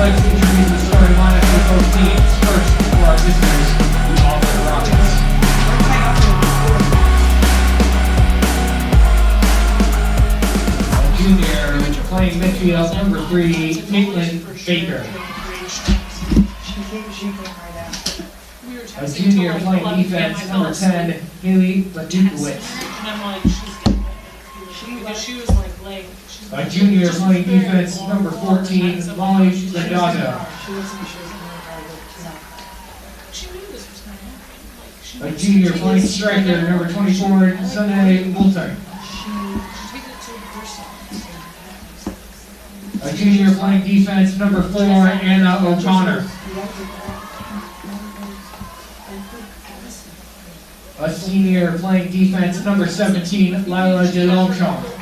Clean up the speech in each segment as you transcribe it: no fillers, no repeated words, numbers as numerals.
like to introduce the starting lineup for both teams. First, for our visitors, the Auburn Rockets. A junior playing midfield, number 3, Caitlin Baker. A junior playing defense, number 10, Haley Badukowitz. A junior playing defense, number 14, Molly Radaza. A junior playing striker, number 24, Sunday Moulton. A junior playing defense, number 4, Anna O'Connor. A senior playing defense, number 17, Lila DeLongchamp.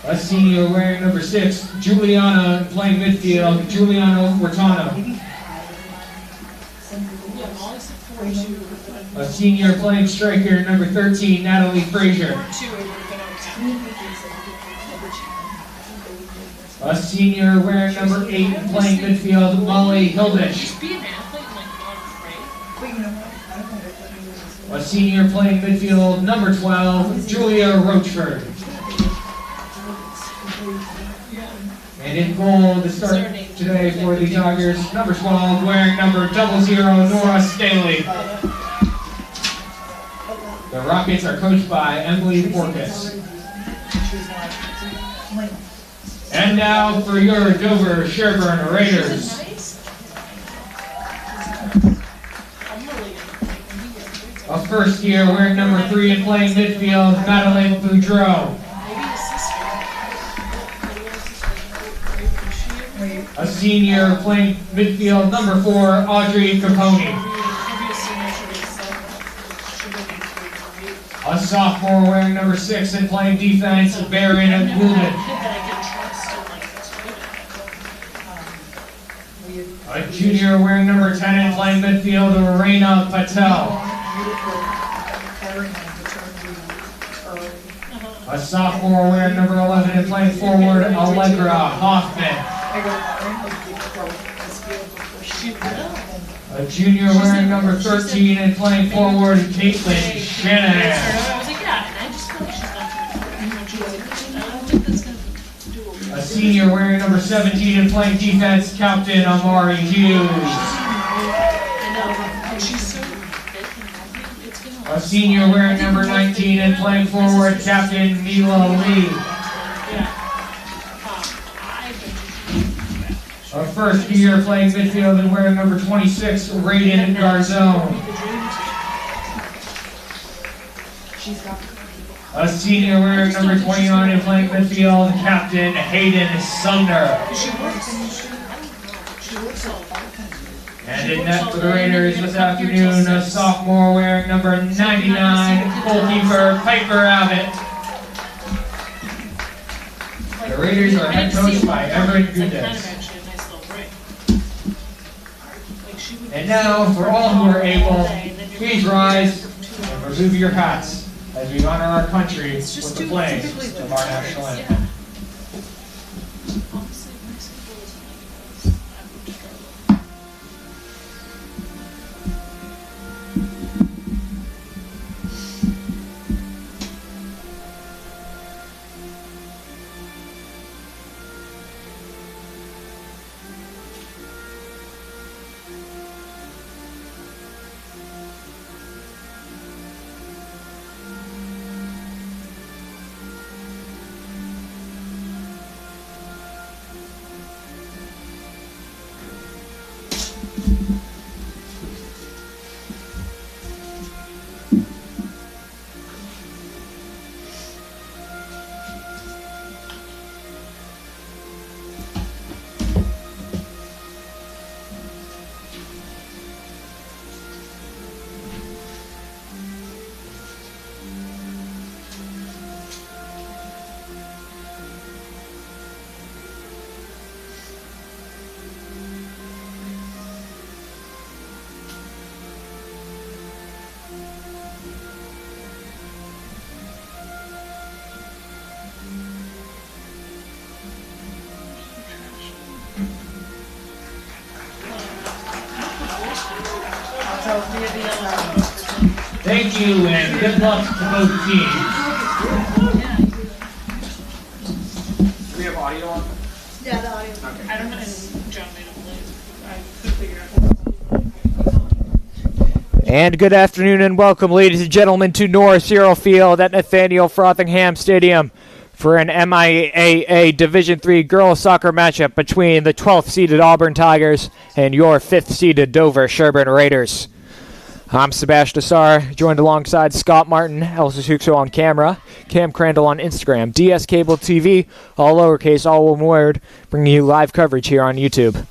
A senior wearing number 6, Juliana playing midfield, Juliana Hurtado. A senior playing striker, number 13, Natalie Frazier. A senior wearing number 8 playing midfield, Molly Hildish. A senior playing midfield, number 12, Julia Rochford. And in goal to start today for the Tigers, number 12, wearing number 00, Nora Staley. The Rockets are coached by Emily Forkas. And now for your Dover-Sherborn Raiders. A first year wearing number 3 and playing midfield, Madeline Boudreau. A senior playing midfield, number 4, Audrey Capone. A sophomore wearing number 6 and playing defense, Baron Goulden. A junior wearing number 10 and playing midfield, Reina Patel. A sophomore wearing number 11 and playing forward, Allegra Hoffman. A junior wearing number 13 and playing forward, Caitlin Shanahan. A senior wearing number 17 and playing defense, Captain Amari Hughes. A senior wearing number 19 and playing forward, Captain Mila Lee. A first year playing midfield and wearing number 26, Raiden Garzone. A senior wearing number 29 and playing midfield, Captain Hayden Sumner. And in net for the Raiders this afternoon, a sophomore wearing number 99, goalkeeper Piper Abbott. The Raiders are head coached by Everett Gudez. And now, for all who are able, please rise and remove your hats as we honor our country with the playing of our national anthem. Thank you, and good luck to both teams. Do we have audio on? Yeah, the audio. Okay. I don't know if John made a play. I could figure out. And good afternoon and welcome, ladies and gentlemen, to Norris Hero Field at Nathaniel Frothingham Stadium for an MIAA Division III girls soccer matchup between the 12th-seeded Auburn Tigers and your 5th-seeded Dover-Sherborn Raiders. I'm Sebastian Assar, joined alongside Scott Martin, Elsa Huxo on camera, Cam Crandall on Instagram, DS Cable TV, all lowercase, all one word, bringing you live coverage here on YouTube.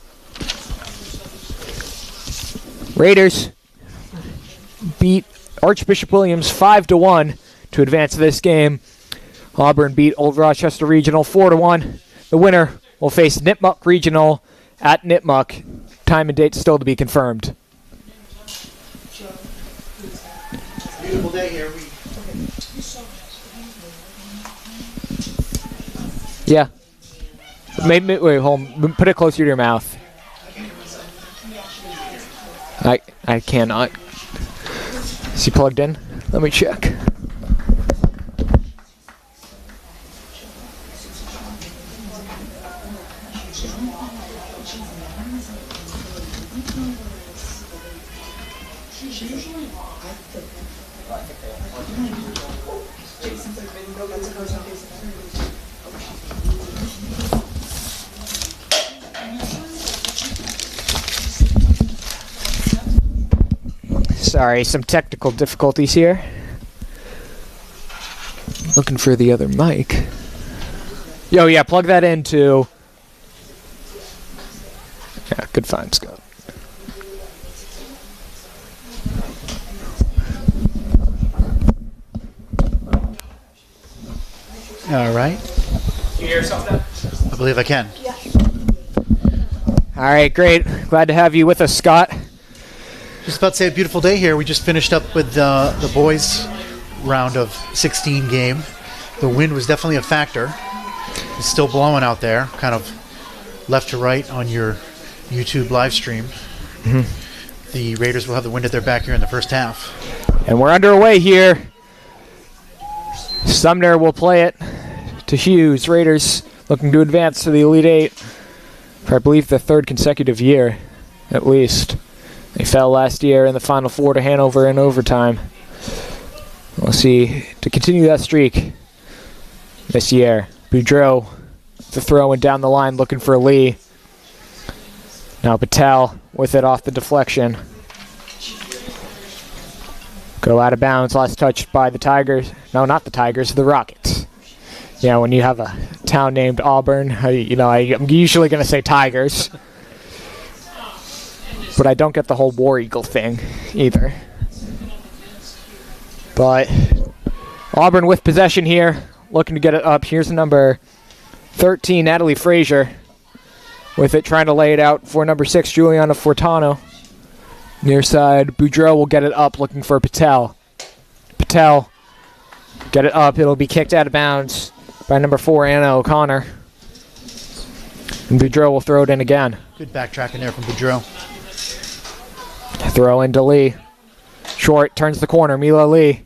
Raiders beat Archbishop Williams 5-1 to advance this game. Auburn beat Old Rochester Regional 4-1. The winner will face Nipmuc Regional at Nipmuc. Time and date still to be confirmed. Beautiful day here. Yeah. Wait, hold on. Put it closer to your mouth. I cannot. Is he plugged in? Let me check. Sorry, some technical difficulties here. Looking for the other mic. Yo, yeah, plug that into... Yeah, good find, Scott. All right. Can you hear yourself now? I believe I can. Yeah. All right, great. Glad to have you with us, Scott. Just about to say a beautiful day here. We just finished up with the boys' round of 16 game. The wind was definitely a factor. It's still blowing out there, kind of left to right on your YouTube live stream. Mm-hmm. The Raiders will have the wind at their back here in the first half. And we're underway here. Sumner will play it to Hughes. Raiders looking to advance to the Elite Eight for, I believe, the third consecutive year, at least. They fell last year in the Final Four to Hanover in overtime. We'll see to continue that streak this year. Boudreau to throw in down the line looking for Lee. Now Patel with it off the deflection. Go out of bounds. Last touched by the Tigers. No, not the Tigers, the Rockets. Yeah, when you have a town named Auburn, I'm usually going to say Tigers. But I don't get the whole War Eagle thing either. But Auburn with possession here, looking to get it up. Here's number 13, Natalie Frazier, with it, trying to lay it out for number 6, Juliana Fortano. Near side, Boudreau will get it up, looking for Patel. Patel, get it up. It'll be kicked out of bounds by number 4, Anna O'Connor. And Boudreau will throw it in again. Good backtracking there from Boudreau. Throw into Lee. Short, turns the corner. Mila Lee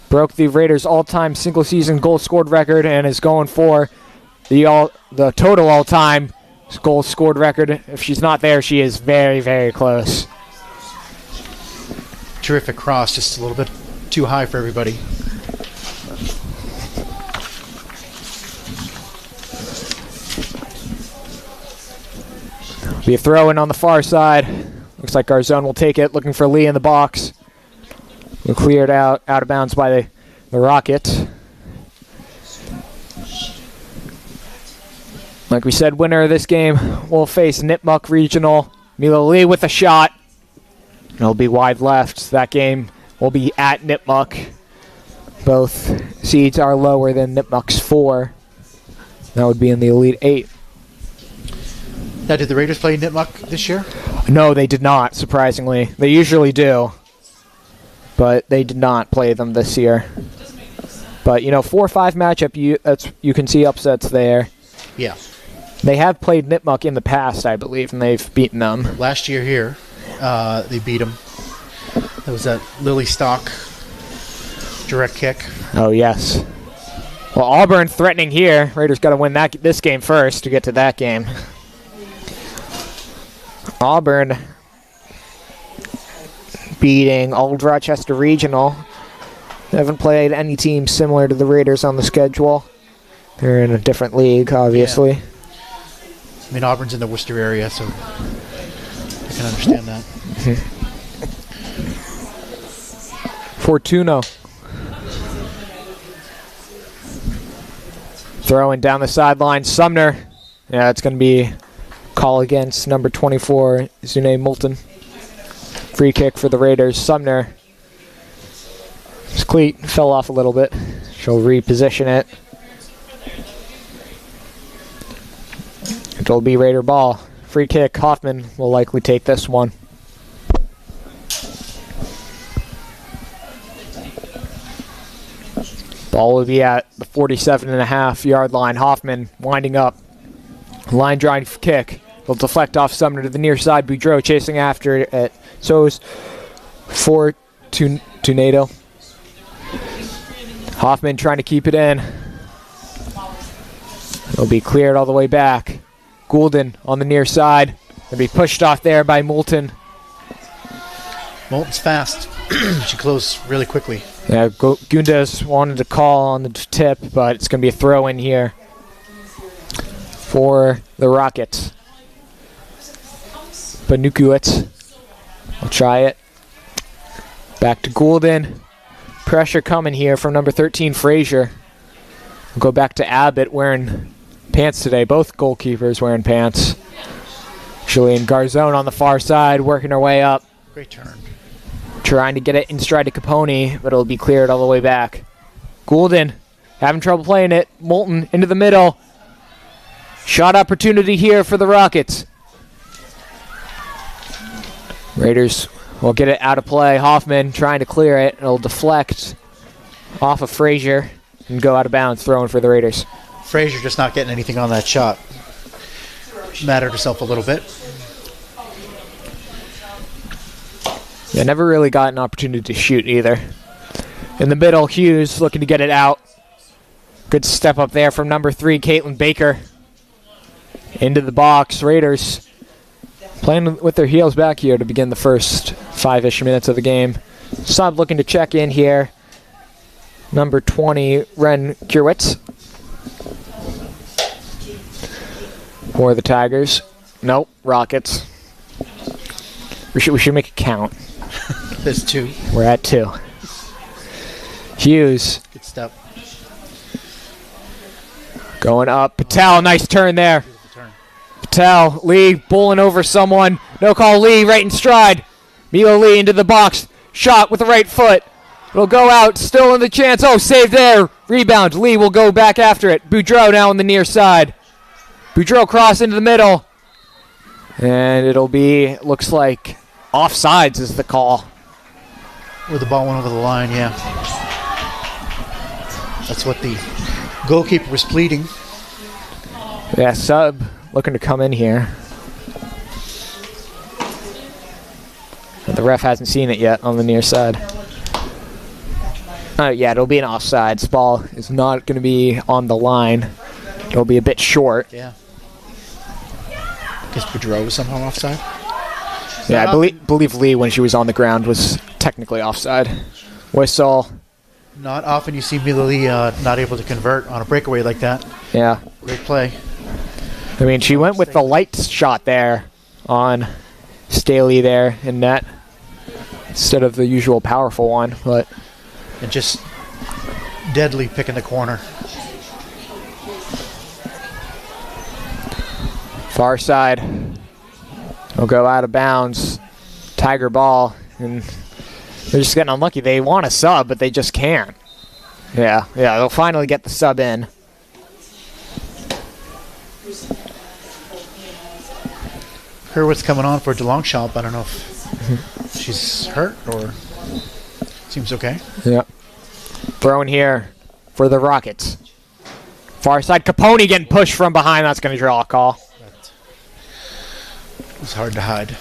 broke the Raiders' all-time single-season goal scored record and is going for the total all-time goal scored record. If she's not there, she is very, very close. Terrific cross, just a little bit too high for everybody. Be a throw-in on the far side. Looks like Garzone will take it, looking for Lee in the box. We'll clear it out of bounds by the Rockets. Like we said, winner of this game will face Nipmuc Regional. Mila Lee with a shot. It'll be wide left. That game will be at Nipmuc. Both seeds are lower than Nipmuc's 4. That would be in the Elite 8. Now, did the Raiders play Nipmuc this year? No, they did not, surprisingly. They usually do. But they did not play them this year. But, 4-5 matchup, you can see upsets there. Yeah. They have played Nipmuc in the past, I believe, and they've beaten them. Last year here, they beat them. That was that Lily Stock direct kick. Oh, yes. Well, Auburn threatening here. Raiders got to win this game first to get to that game. Auburn beating Old Rochester Regional. They haven't played any team similar to the Raiders on the schedule. They're in a different league, obviously. Yeah. I mean, Auburn's in the Worcester area, so I can understand that. Fortuno. Throwing down the sideline. Sumner. Yeah, it's going to be call against number 24, Zune Moulton. Free kick for the Raiders. Sumner. His cleat fell off a little bit. She'll reposition it. It'll be Raider ball. Free kick. Hoffman will likely take this one. Ball will be at the 47.5-yard line. Hoffman winding up. Line drive kick. Will deflect off Sumner to the near side. Boudreau chasing after it. So is for Tornado. Hoffman trying to keep it in. It'll be cleared all the way back. Goulden on the near side. It'll be pushed off there by Moulton. Moulton's fast. She closed really quickly. Yeah, Gundas wanted to call on the tip, but it's going to be a throw in here for the Rockets. Banukiewicz will try it. Back to Goulden. Pressure coming here from number 13, Frazier. We'll go back to Abbott wearing pants today. Both goalkeepers wearing pants. Julian Garzone on the far side, working her way up. Great turn. Trying to get it in stride to Capone, but it'll be cleared all the way back. Goulden having trouble playing it. Moulton into the middle. Shot opportunity here for the Rockets. Raiders will get it out of play. Hoffman trying to clear it. It'll deflect off of Frazier and go out of bounds, throwing for the Raiders. Frazier just not getting anything on that shot. Mattered herself a little bit. Yeah, never really got an opportunity to shoot either. In the middle, Hughes looking to get it out. Good step up there from number 3, Caitlin Baker. Into the box. Raiders playing with their heels back here to begin the first 5-ish minutes of the game. Sub looking to check in here. Number 20, Ren Kurwitz. For the Tigers. Nope, Rockets. We should make it count. There's 2. We're at 2. Hughes. Good step. Going up. Patel, nice turn there. Beautiful turn. Patel, Lee bowling over someone. No call, Lee right in stride. Milo Lee into the box. Shot with the right foot. It'll go out. Still in the chance. Oh, save there. Rebound. Lee will go back after it. Boudreau now on the near side. Boudreau cross into the middle. And it'll be, looks like, offsides is the call. Where the ball went over the line, yeah. That's what the goalkeeper was pleading. Yeah, sub looking to come in here. And the ref hasn't seen it yet on the near side. Yeah, it'll be an offsides. Ball is not going to be on the line. It'll be a bit short. Yeah. Because Boudreau was somehow offside? Yeah, I believe Lee, when she was on the ground, was technically offside. Whistle. Not often you see Mila Lee not able to convert on a breakaway like that. Yeah. Great play. I mean, she went with the light shot there on Staley there in net instead of the usual powerful one, but... And just deadly picking the corner. Far side. Will go out of bounds. Tiger ball. And they're just getting unlucky. They want a sub, but they just can't. Yeah, they'll finally get the sub in. Hurwitz coming on for a DeLongchamp. I don't know if she's hurt or seems okay. Yep. Throwing here for the Rockets. Far side. Capone getting pushed from behind. That's going to draw a call. It was hard to hide.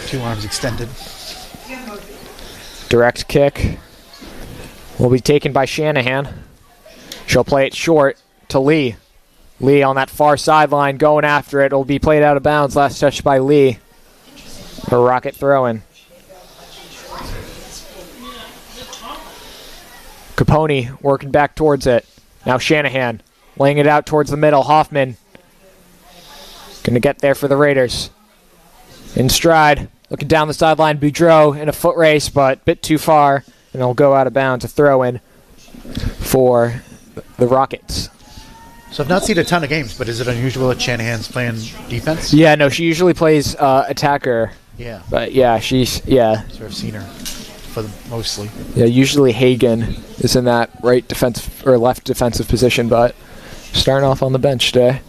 2 arms extended. Direct kick will be taken by Shanahan. She'll play it short to Lee. Lee on that far sideline going after it. It'll be played out of bounds. Last touch by Lee. A rocket throw-in. Capone working back towards it. Now Shanahan laying it out towards the middle. Hoffman going to get there for the Raiders. In stride. Looking down the sideline. Boudreau in a foot race, but a bit too far. And it'll go out of bounds. A throw-in for the Rockets. So I've not seen a ton of games, but is it unusual that Shanahan's playing defense? Yeah, no, she usually plays attacker. Yeah. But yeah, yeah. So I've seen her mostly. Yeah, usually Hagen is in that right defensive or left defensive position, but starting off on the bench today.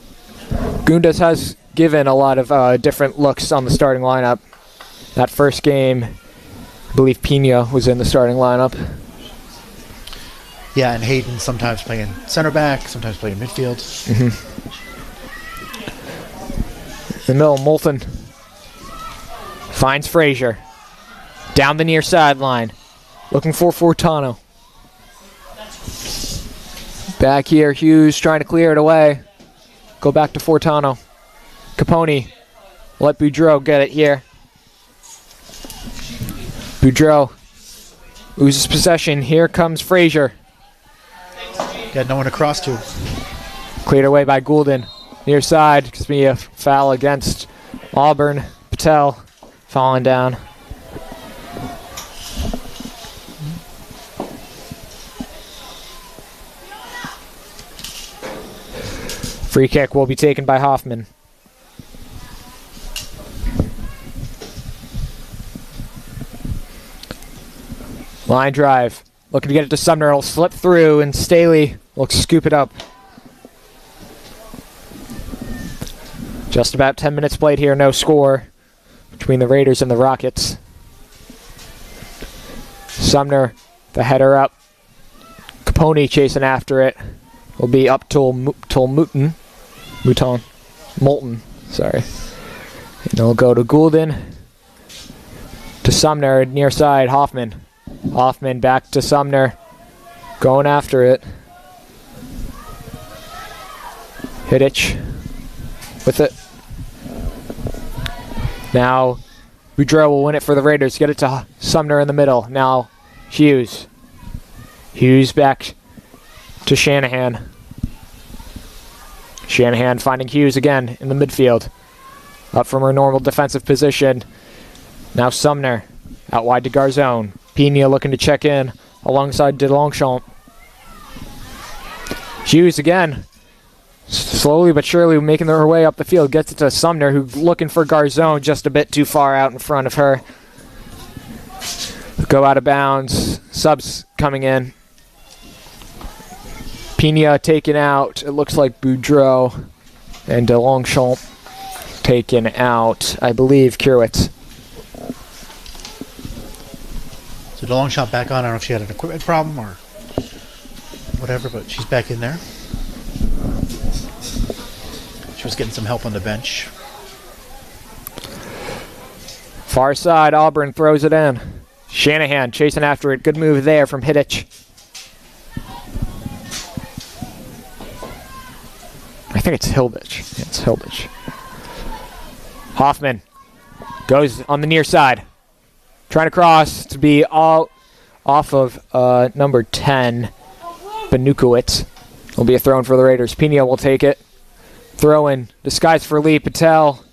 Gundas has given a lot of different looks on the starting lineup. That first game, I believe Pena was in the starting lineup. Yeah, and Hayden sometimes playing center back, sometimes playing midfield. In the middle, Moulton finds Frazier. Down the near sideline. Looking for Fortano. Back here, Hughes trying to clear it away. Go back to Fortano. Capone. Let Boudreau get it here. Boudreau loses possession. Here comes Frazier. Got no one to cross to. Cleared away by Goulden. Near side. Gives me a foul against Auburn. Patel falling down. Free kick will be taken by Hoffman. Line drive. Looking to get it to Sumner. It'll slip through, and Staley will scoop it up. Just about 10 minutes played here. No score between the Raiders and the Rockets. Sumner, the header up. Capone chasing after it. Will be up till Moulton. Sorry. And they'll go to Goulden. To Sumner, near side, Hoffman. Hoffman back to Sumner. Going after it. Hiddich with it. Now, Boudreau will win it for the Raiders. Get it to Sumner in the middle. Now, Hughes. Hughes back to Shanahan. Shanahan finding Hughes again in the midfield. Up from her normal defensive position. Now Sumner. Out wide to Garzone. Pena looking to check in alongside de Longchamp. Hughes again. Slowly but surely making her way up the field. Gets it to Sumner, who's looking for Garzone just a bit too far out in front of her. Go out of bounds. Subs coming in. Pena taken out. It looks like Boudreau and de Longchamp taken out. I believe Kierwitz. So the long shot back on. I don't know if she had an equipment problem or whatever, but she's back in there. She was getting some help on the bench. Far side, Auburn throws it in. Shanahan chasing after it. Good move there from Hiddich. I think it's Hilditch. Yeah, it's Hilditch. Hoffman goes on the near side. Trying to cross to be all off of number 10, Benukowitz. Will be a throw in for the Raiders. Pena will take it. Throw in. Disguised for Lee. Patel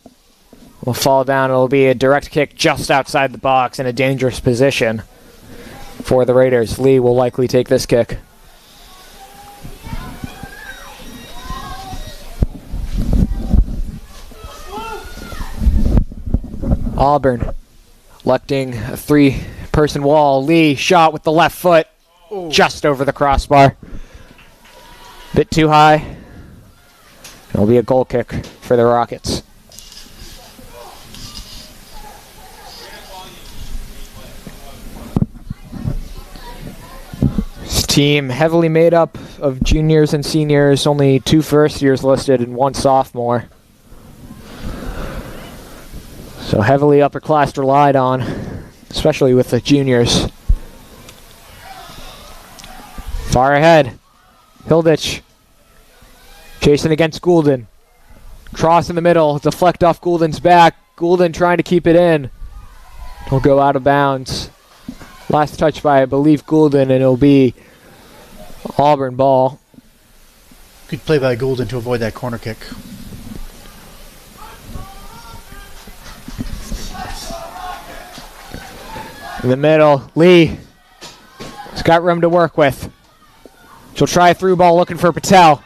will fall down. It'll be a direct kick just outside the box in a dangerous position for the Raiders. Lee will likely take this kick. Auburn electing a three-person wall. Lee shot with the left foot. Ooh. Just over the crossbar. Bit too high. It'll be a goal kick for the Rockets. This team heavily made up of juniors and seniors. Only 2 first-years listed and 1 sophomore. So heavily upper class relied on, especially with the juniors. Far ahead. Hilditch. Chasing against Goulden. Cross in the middle. Deflect off Goulden's back. Goulden trying to keep it in. It'll go out of bounds. Last touch by, I believe, Goulden, and it'll be Auburn ball. Good play by Goulden to avoid that corner kick. In the middle, Lee has got room to work with. She'll try a through ball looking for Patel.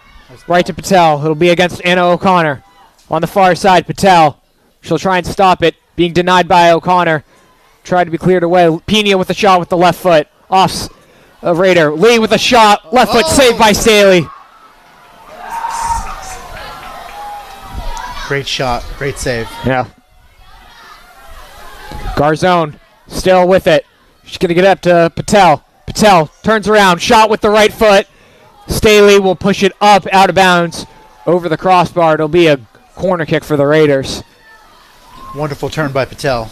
Right to Patel. It'll be against Anna O'Connor. On the far side, Patel. She'll try and stop it. Being denied by O'Connor. Tried to be cleared away. Pena with a shot with the left foot. Off Raider. Lee with a shot. Left foot saved by Staley. Great shot. Great save. Yeah. Garzone still with it. She's going to get up to Patel. Patel turns around. Shot with the right foot. Staley will push it up out of bounds over the crossbar. It'll be a corner kick for the Raiders. Wonderful turn by Patel.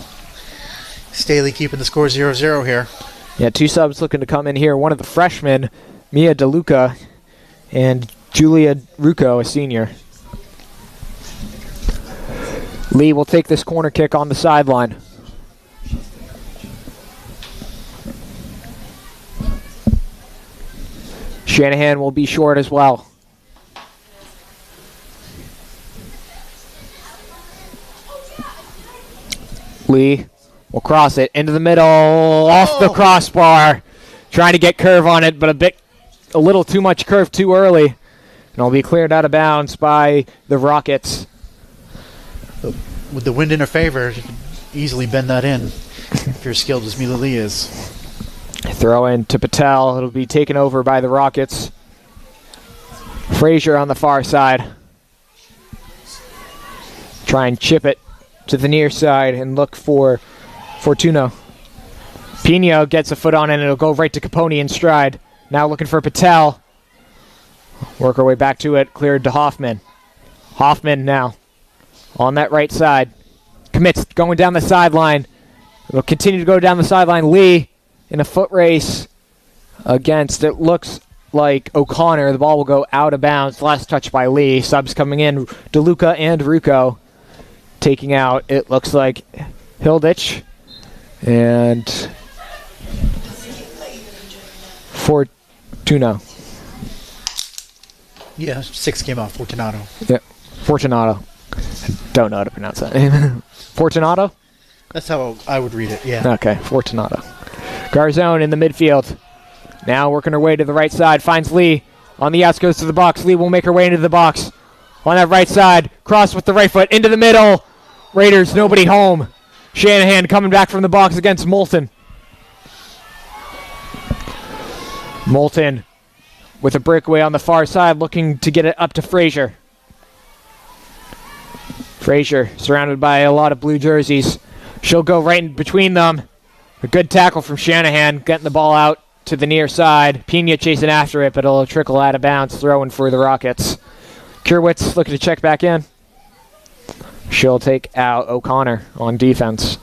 Staley keeping the score 0-0 here. Yeah, 2 subs looking to come in here. One of the freshmen, Mia DeLuca, and Julia Rucco, a senior. Lee will take this corner kick on the sideline. Shanahan will be short as well. Lee will cross it into the middle, off the crossbar. Trying to get curve on it, but a little too much curve too early. And it'll be cleared out of bounds by the Rockets. With the wind in her favor, you can easily bend that in if you're skilled as Mila Lee is. Throw in to Patel. It'll be taken over by the Rockets. Frazier on the far side. Try and chip it to the near side and look for Fortuno. Pino gets a foot on it and it'll go right to Capone in stride. Now looking for Patel. Work our way back to it. Cleared to Hoffman. Hoffman now on that right side. Commits going down the sideline. It'll continue to go down the sideline. Lee in a foot race against, it looks like O'Connor. The ball will go out of bounds. Last touch by Lee. Subs coming in. DeLuca and Rucco taking out, it looks like, Hilditch and Fortuno. Yeah, 6 came off. Fortunato. Yep, Fortunato. Don't know how to pronounce that name. Fortunato? That's how I would read it, yeah. Okay, Fortunato. Garzone in the midfield. Now working her way to the right side. Finds Lee on the outskirts of the box. Lee will make her way into the box. On that right side. Cross with the right foot into the middle. Raiders, nobody home. Shanahan coming back from the box against Moulton. Moulton with a breakaway on the far side, looking to get it up to Frazier. Frazier surrounded by a lot of blue jerseys. She'll go right in between them. A good tackle from Shanahan, getting the ball out to the near side. Pena chasing after it, but it'll trickle out of bounds, throwing for the Rockets. Kurwitz looking to check back in. She'll take out O'Connor on defense.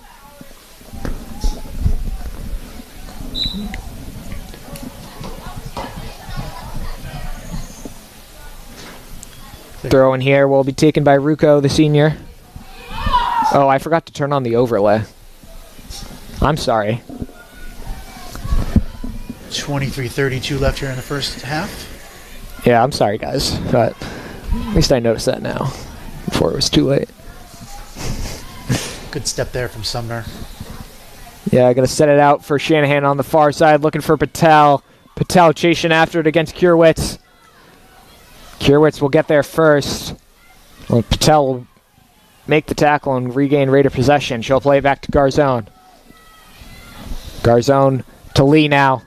Throw in here will be taken by Rucco, the senior. Oh, I forgot to turn on the overlay. I'm sorry. 23:32 left here in the first half. Yeah, I'm sorry, guys. But at least I noticed that now, before it was too late. Good step there from Sumner. Yeah, going to set it out for Shanahan on the far side, looking for Patel. Patel chasing after it against Kurwitz. Kurwitz will get there first. Well, Patel will make the tackle and regain Raider possession. She'll play back to Garzone. Garzone to Lee now.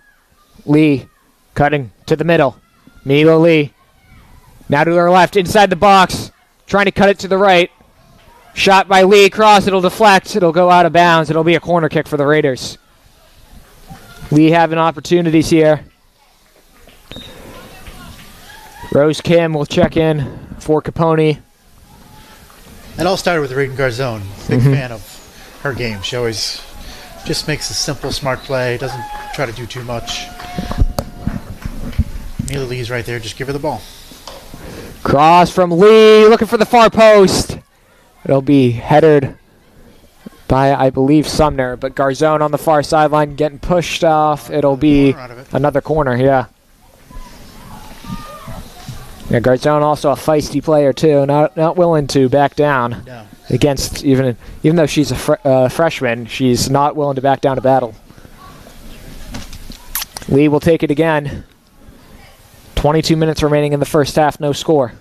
Lee cutting to the middle. Mila Lee. Now to her left, inside the box. Trying to cut it to the right. Shot by Lee, cross, it'll deflect, it'll go out of bounds. It'll be a corner kick for the Raiders. Lee having opportunities here. Rose Kim will check in for Capone. It all started with Regan Garzone. Big fan of her game. She always just makes a simple, smart play. Doesn't try to do too much. Mila Lee's right there. Just give her the ball. Cross from Lee, looking for the far post. It'll be headed by, I believe, Sumner, but Garzone on the far sideline getting pushed off. It'll be another corner, yeah. Yeah, Garzone also a feisty player too, not willing to back down against even though she's a freshman, she's not willing to back down to battle. Lee will take it again. 22 minutes remaining in the first half, no score.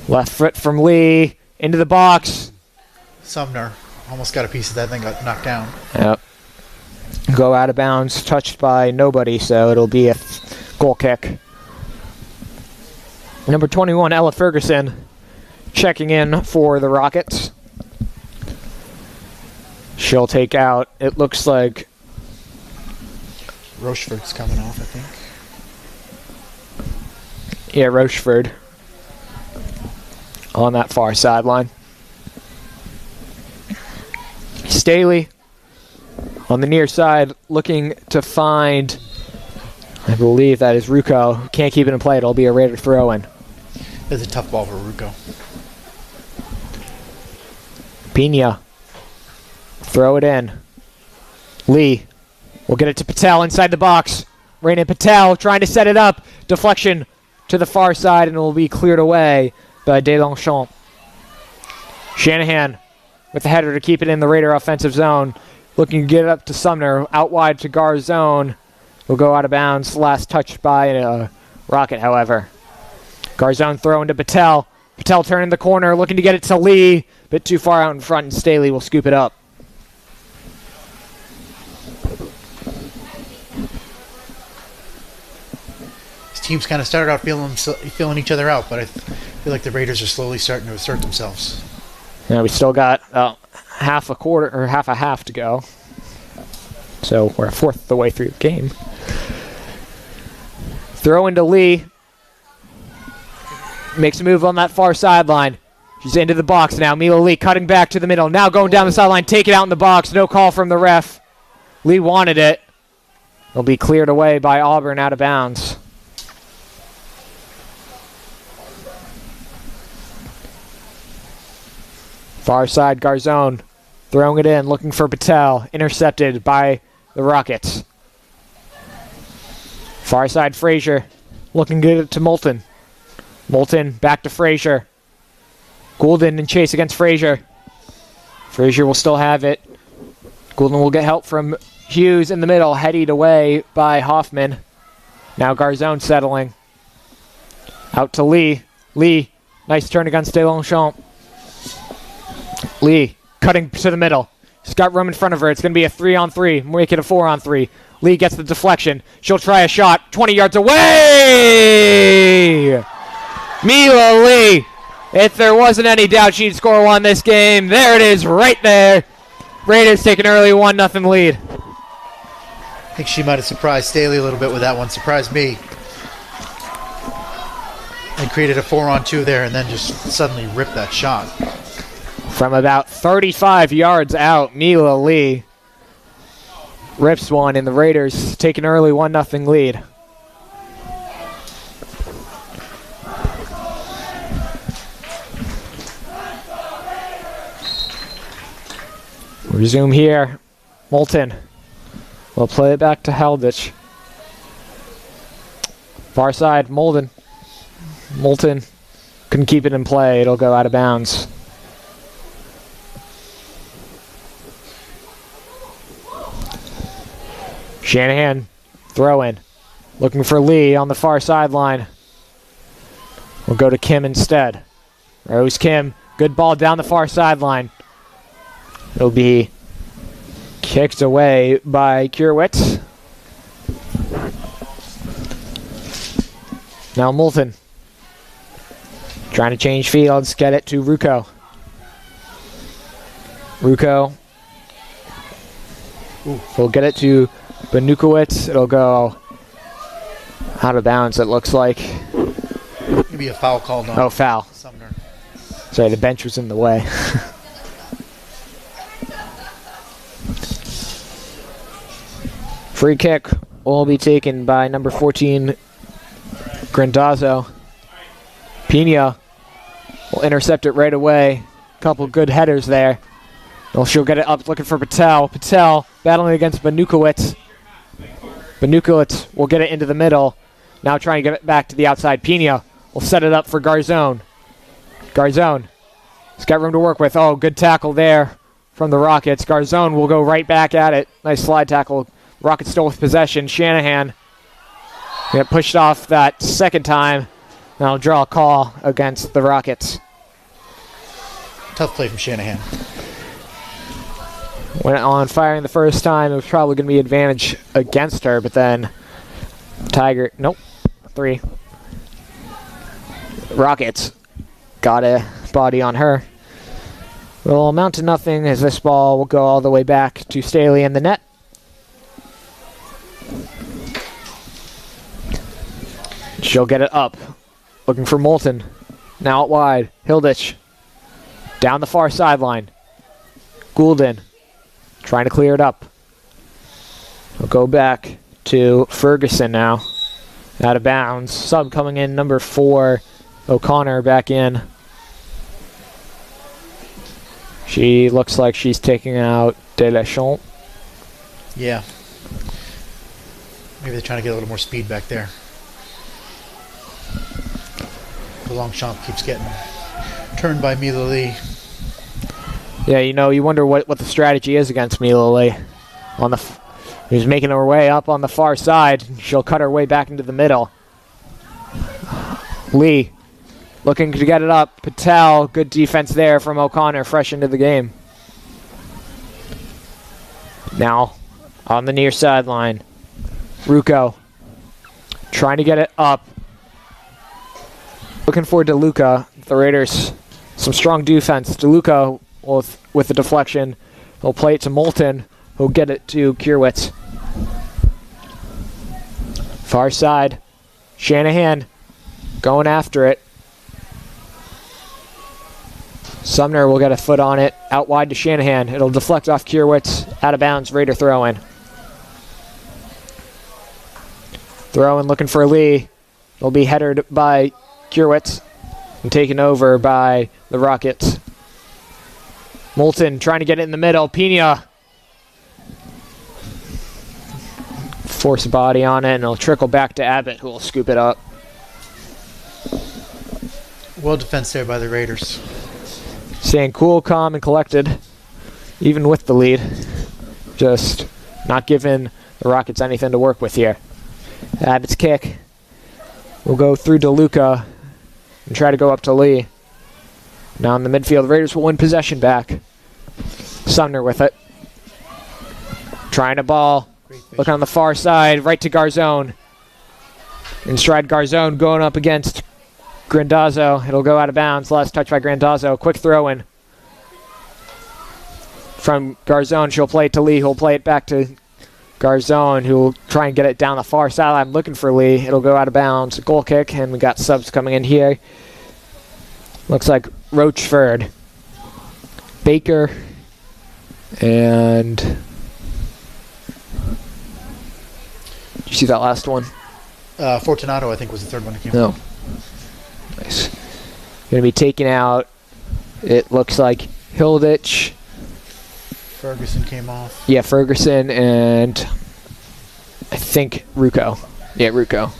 Left foot from Lee, into the box. Sumner almost got a piece of that, then got knocked down. Yep. Go out of bounds, touched by nobody, so it'll be a goal kick. Number 21, Ella Ferguson, checking in for the Rockets. She'll take out, it looks like... Rocheford's coming off, I think. Yeah, Rocheford on that far sideline. Staley on the near side looking to find, I believe that is Rucco. Can't keep it in play. It'll be a Raider throw-in. It's a tough ball for Rucco. Pena. Throw it in. Lee will get it to Patel inside the box. Raina Patel trying to set it up. Deflection to the far side, and it will be cleared away by Deslongchamp. Shanahan with the header to keep it in the Raider offensive zone. Looking to get it up to Sumner. Out wide to Garzone. Will go out of bounds. Last touched by Rocket, however. Garzone throwing to Patel. Patel turning the corner, looking to get it to Lee. Bit too far out in front, and Staley will scoop it up. Teams kind of started out feeling each other out, but I feel like the Raiders are slowly starting to assert themselves. Yeah, we still got half a quarter or half a half to go, so we're a fourth of the way through the game. Throw into Lee. Makes a move on that far sideline. She's into the box now. Mila Lee cutting back to the middle. Now going down the sideline. Take it out in the box. No call from the ref. Lee wanted it. It'll be cleared away by Auburn out of bounds. Far side, Garzone throwing it in, looking for Patel. Intercepted by the Rockets. Far side, Frazier looking good to Moulton. Moulton back to Frazier. Goulden in chase against Frazier. Frazier will still have it. Goulden will get help from Hughes in the middle, headed away by Hoffman. Now Garzone settling. Out to Lee. Lee, nice turn against Deslongchamp. Lee cutting to the middle. She's got room in front of her. It's going to be a 3-on-3. Make it a 4-on-3. Lee gets the deflection. She'll try a shot. 20 yards away! Mila Lee. If there wasn't any doubt she'd score one this game, there it is right there. Raiders take an early 1-0 lead. I think she might have surprised Staley a little bit with that one. Surprised me. And created a 4-on-2 there and then just suddenly ripped that shot. From about 35 yards out, Mila Lee rips one, and the Raiders take an early 1-0 lead. Resume here. Moulton will play it back to Halditch. Far side, Moulton. Moulton couldn't keep it in play. It'll go out of bounds. Shanahan, throw in. Looking for Lee on the far sideline. We'll go to Kim instead. Rose Kim, good ball down the far sideline. It'll be kicked away by Kurewitz. Now Moulton. Trying to change fields, get it to Rucco. Rucco will get it to Benukowitz. It'll go out of bounds, it looks like. Maybe a foul called on. Oh, foul. Sumner. Sorry, the bench was in the way. Free kick will be taken by number 14, Grandazzo. Pina will intercept it right away. Couple good headers there. Well, she'll get it up looking for Patel. Patel battling against Banukowicz. Banukowicz will get it into the middle. Now trying to get it back to the outside. Pina will set it up for Garzone. Garzone has got room to work with. Oh, good tackle there from the Rockets. Garzone will go right back at it. Nice slide tackle. Rockets still with possession. Shanahan get pushed off that second time. Now draw a call against the Rockets. Tough play from Shanahan. Went on firing the first time. It was probably going to be advantage against her, but then Tiger, nope, 3. Rockets got a body on her. Will amount to nothing as this ball will go all the way back to Staley in the net. She'll get it up. Looking for Moulton. Now out wide. Hilditch. Down the far sideline. Goulden. Trying to clear it up. We'll go back to Ferguson now. Out of bounds. Sub coming in, number 4. O'Connor back in. She looks like she's taking out Deschamps. Yeah. Maybe they're trying to get a little more speed back there. The Longchamp keeps getting turned by MIAA. Yeah, you know, you wonder what the strategy is against MIAA. Who's making her way up on the far side. She'll cut her way back into the middle. Lee looking to get it up. Patel, good defense there from O'Connor, fresh into the game. Now, on the near sideline, Rucco trying to get it up. Looking for DeLuca. The Raiders, some strong defense. DeLuca with the deflection. He'll play it to Moulton. He'll get it to Kierwitz. Far side. Shanahan going after it. Sumner will get a foot on it. Out wide to Shanahan. It'll deflect off Kierwitz. Out of bounds. Raider throw in. Throw in looking for Lee. It'll be headed by Kierwitz and taken over by the Rockets. Moulton trying to get it in the middle. Pina. Force a body on it and it'll trickle back to Abbott who will scoop it up. Well defense there by the Raiders. Staying cool, calm, and collected, even with the lead. Just not giving the Rockets anything to work with here. Abbott's kick will go through DeLuca and try to go up to Lee. Now in the midfield, the Raiders will win possession back. Sumner with it. Trying to ball. Look on the far side, right to Garzone. In stride Garzone going up against Grandazzo. It'll go out of bounds. Last touch by Grandazzo. Quick throw in. From Garzone, she'll play it to Lee, who'll play it back to Garzone, who will try and get it down the far sideline. Looking for Lee. It'll go out of bounds. Goal kick, and we got subs coming in here. Looks like Roachford, Baker, and did you see that last one? Fortunato, I think, was the third one that came No. Nice. Going to be taken out. It looks like Hilditch. Ferguson came off. Yeah, Ferguson and I think Rucco. Yeah, Rucco.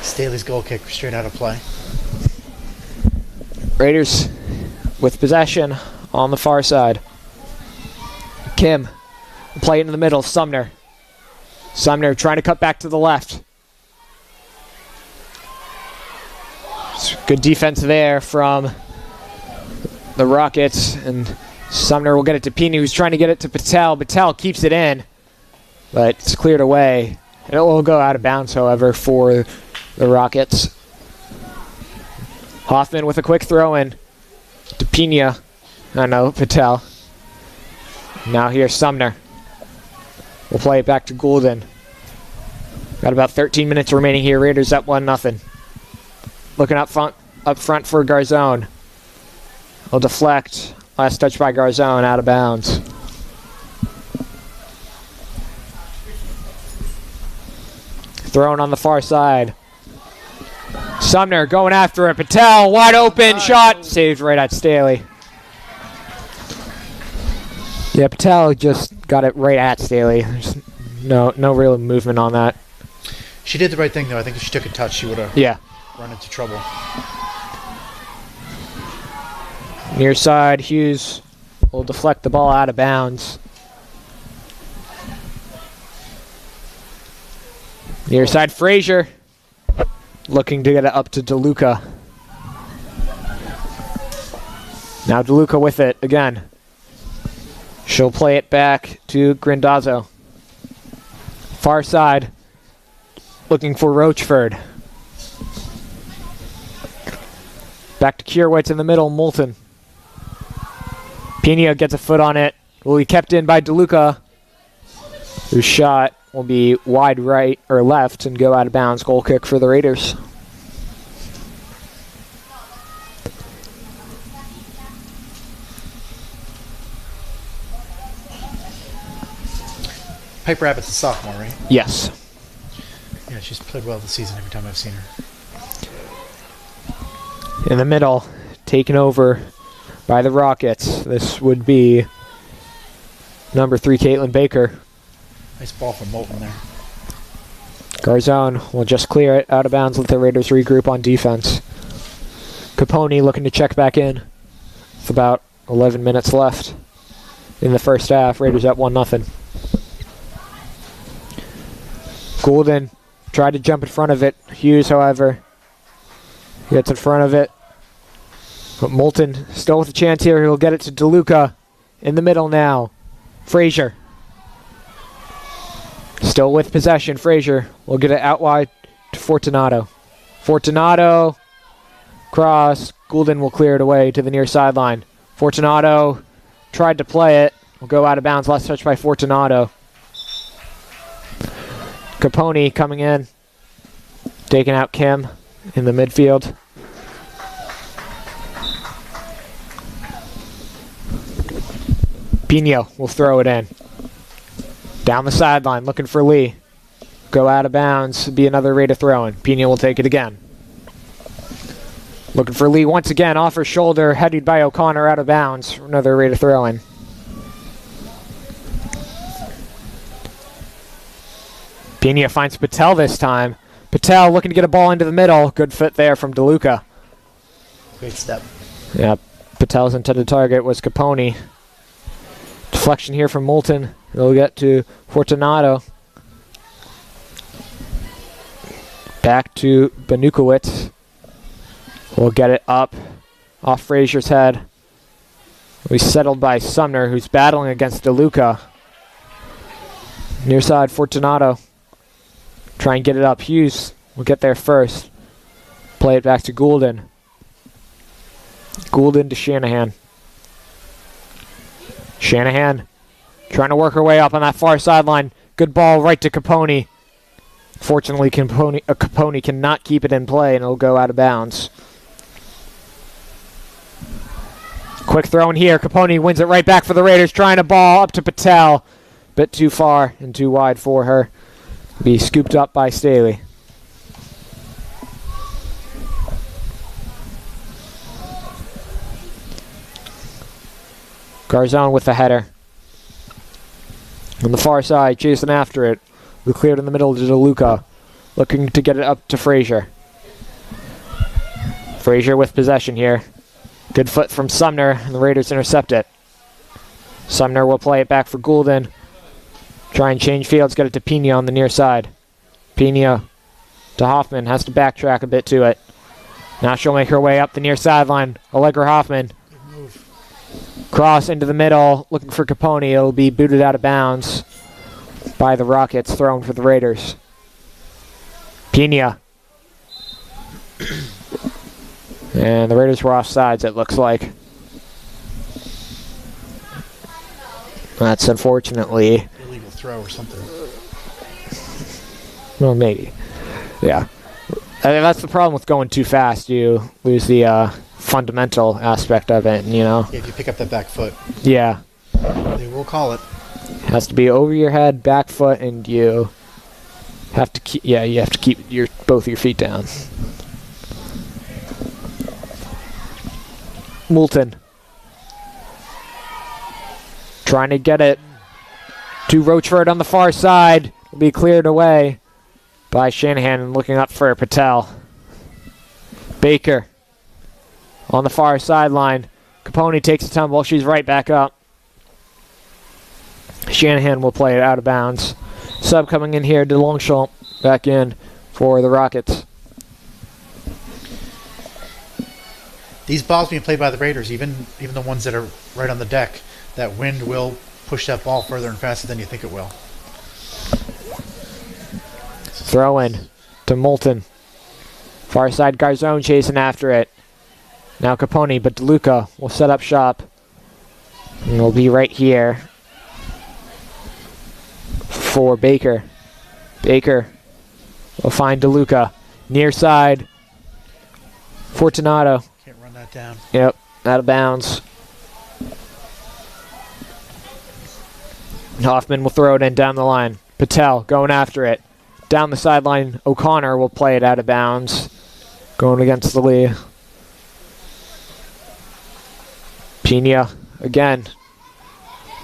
Staley's goal kick straight out of play. Raiders with possession on the far side. Kim will play it in the middle. Sumner. Sumner trying to cut back to the left. Good defense there from the Rockets. And Sumner will get it to Pini, who's trying to get it to Patel. Patel keeps it in, but it's cleared away. It will go out of bounds, however, for the Rockets. Hoffman with a quick throw in to Pina. Patel. Now here's Sumner. We'll play it back to Goulden. Got about 13 minutes remaining here. Raiders up 1-0. Looking up front for Garzone. Will deflect. Last touch by Garzone, out of bounds. Thrown on the far side. Sumner going after it. Patel, wide open shot. Saved right at Staley. Yeah, Patel just got it right at Staley. There's no real movement on that. She did the right thing, though. I think if she took a touch, she would have run into trouble. Near side, Hughes will deflect the ball out of bounds. Near side, Frazier looking to get it up to DeLuca. Now DeLuca with it again. She'll play it back to Grandazzo. Far side, looking for Roachford. Back to Kierwitz in the middle, Moulton. Pena gets a foot on it. Will be kept in by DeLuca, whose shot will be wide right or left and go out of bounds. Goal kick for the Raiders. Piper Abbott's a sophomore, right? Yes. Yeah, she's played well this season every time I've seen her. In the middle, taken over by the Rockets. This would be number 3, Caitlin Baker. Nice ball from Moulton there. Garzone will just clear it out of bounds. Let the Raiders regroup on defense. Capone looking to check back in. With about 11 minutes left in the first half. Raiders at 1-0. Goulden tried to jump in front of it. Hughes, however, gets in front of it. But Moulton still with a chance here. He'll get it to DeLuca in the middle now. Frazier. Still with possession. Frazier will get it out wide to Fortunato. Fortunato. Cross. Goulden will clear it away to the near sideline. Fortunato tried to play it. Will go out of bounds. Last touch by Fortunato. Capone coming in. Taking out Kim in the midfield. Pino will throw it in. Down the sideline, looking for Lee. Go out of bounds, be another Raider throw-in. Pino will take it again. Looking for Lee once again, off her shoulder, headed by O'Connor out of bounds. Another Raider throw-in. Pena finds Patel this time. Patel looking to get a ball into the middle. Good fit there from DeLuca. Great step. Yeah, Patel's intended target was Capone. Deflection here from Moulton. They'll get to Fortunato. Back to Banukowicz. We'll get it up off Frazier's head. We settled by Sumner, who's battling against DeLuca. Near side, Fortunato. Try and get it up. Hughes will get there first. Play it back to Goulden. Goulden to Shanahan. Shanahan trying to work her way up on that far sideline. Good ball right to Capone. Fortunately, Capone cannot keep it in play, and it'll go out of bounds. Quick throw in here. Capone wins it right back for the Raiders, trying to ball up to Patel. Bit too far and too wide for her. Be scooped up by Staley. Garzone with the header. On the far side, chasing after it. We cleared in the middle to DeLuca. Looking to get it up to Frazier. Frazier with possession here. Good foot from Sumner, and the Raiders intercept it. Sumner will play it back for Goulden. Try and change fields, get it to Pena on the near side. Pena to Hoffman, has to backtrack a bit to it. Now she'll make her way up the near sideline. Allegra Hoffman. Cross into the middle, looking for Capone. It'll be booted out of bounds by the Rockets, thrown for the Raiders. Pena. And the Raiders were offsides, it looks like. That's unfortunately... illegal throw or something. Well, maybe. Yeah. I mean, that's the problem with going too fast. You lose the fundamental aspect of it, you know? Yeah, if you pick up that back foot. Yeah. They will call it. It has to be over your head, back foot, and you Have to keep, yeah, you have to keep both your feet down. Moulton. Trying to get it to Rochford on the far side. Will be cleared away by Shanahan, looking up for Patel. Baker on the far sideline. Capone takes a tumble. She's right back up. Shanahan will play it out of bounds. Sub coming in here, DeLongchamp back in for the Rockets. These balls being played by the Raiders, even the ones that are right on the deck, that wind will push that ball further and faster than you think it will. Throw in to Moulton. Far side Garzone chasing after it. Now Capone, but DeLuca will set up shop. And will be right here for Baker. Baker will find DeLuca. Near side. Fortunato. Can't run that down. Yep, out of bounds. Hoffman will throw it in down the line. Patel going after it. Down the sideline, O'Connor will play it out of bounds. Going against the Lee. Pena again.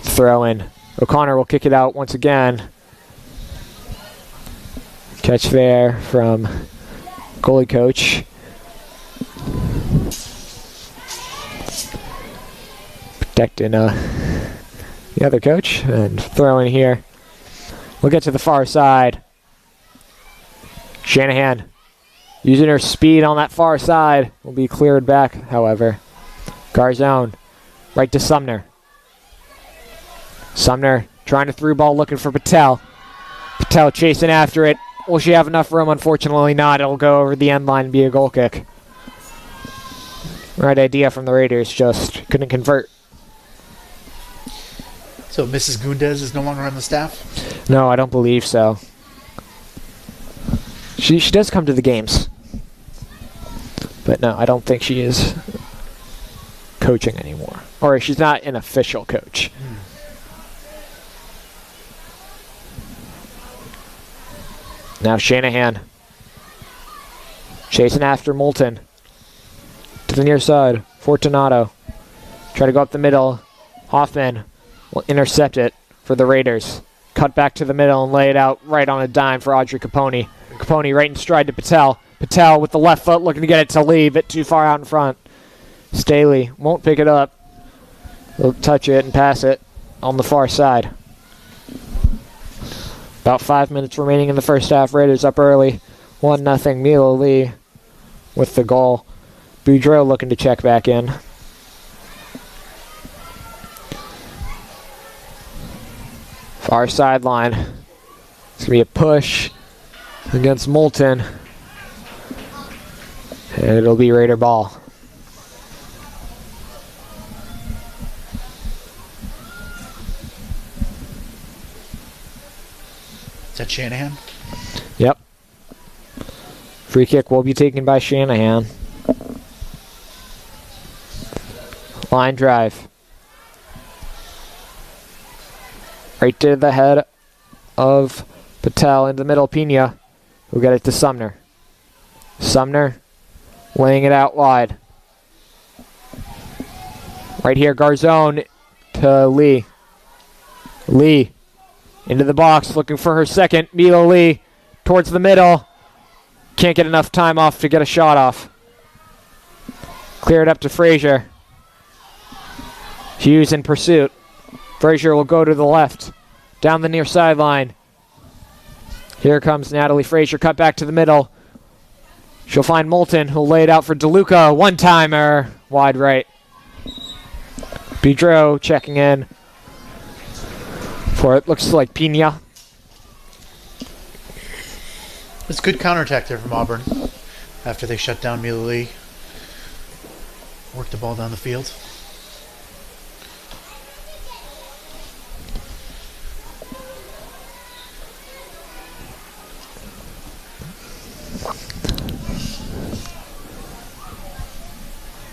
Throw in. O'Connor will kick it out once again. Catch there from goalie coach. Protecting the other coach. And throw in here. We'll get to the far side. Shanahan using her speed on that far side. Will be cleared back, however. Garzone right to Sumner. Sumner trying to through ball, looking for Patel. Patel chasing after it. Will she have enough room? Unfortunately not. It'll go over the end line and be a goal kick. Right idea from the Raiders, just couldn't convert. So Mrs. Gundez is no longer on the staff? No, I don't believe so. She does come to the games. But no, I don't think she is coaching anymore. Or she's not an official coach. Now Shanahan chasing after Moulton. To the near side. Fortunato. Try to go up the middle. Hoffman will intercept it for the Raiders. Cut back to the middle and lay it out right on a dime for Audrey Capone. Capone right in stride to Patel. Patel with the left foot looking to get it to Lee, but too far out in front. Staley won't pick it up. He'll touch it and pass it on the far side. About 5 minutes remaining in the first half. Raiders up early. 1-0. Mila Lee with the goal. Boudreau looking to check back in. Far sideline. It's going to be a push against Moulton. And it'll be Raider ball. Is that Shanahan? Yep. Free kick will be taken by Shanahan. Line drive. Right to the head of Patel in the middle. Pena will get it to Sumner. Sumner laying it out wide. Right here, Garzone to Lee. Lee into the box, looking for her second. Mila Lee towards the middle. Can't get enough time off to get a shot off. Clear it up to Frazier. Hughes in pursuit. Frazier will go to the left. Down the near sideline. Here comes Natalie Frazier. Cut back to the middle. She'll find Moulton, who'll lay it out for DeLuca. One-timer. Wide right. Boudreau checking in for it. Looks like Pena. It's good counterattack there from Auburn after they shut down Mila Lee. Worked the ball down the field.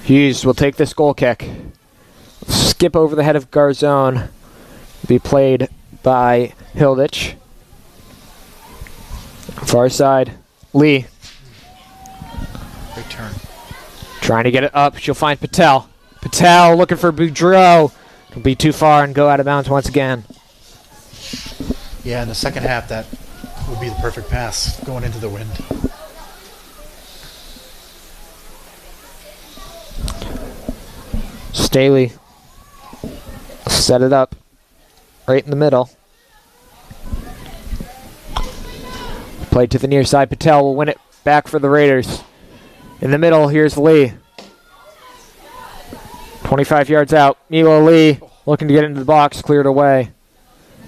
Hughes will take this goal kick. Skip over the head of Garzone. Be played by Hilditch. Far side, Lee. Great turn. Trying to get it up. She'll find Patel. Patel looking for Boudreau. It'll be too far and go out of bounds once again. Yeah, in the second half, that would be the perfect pass going into the wind. Staley. Set it up. Right in the middle. Played to the near side. Patel will win it back for the Raiders. In the middle, here's Lee. 25 yards out. MIAA Lee looking to get into the box. Cleared away.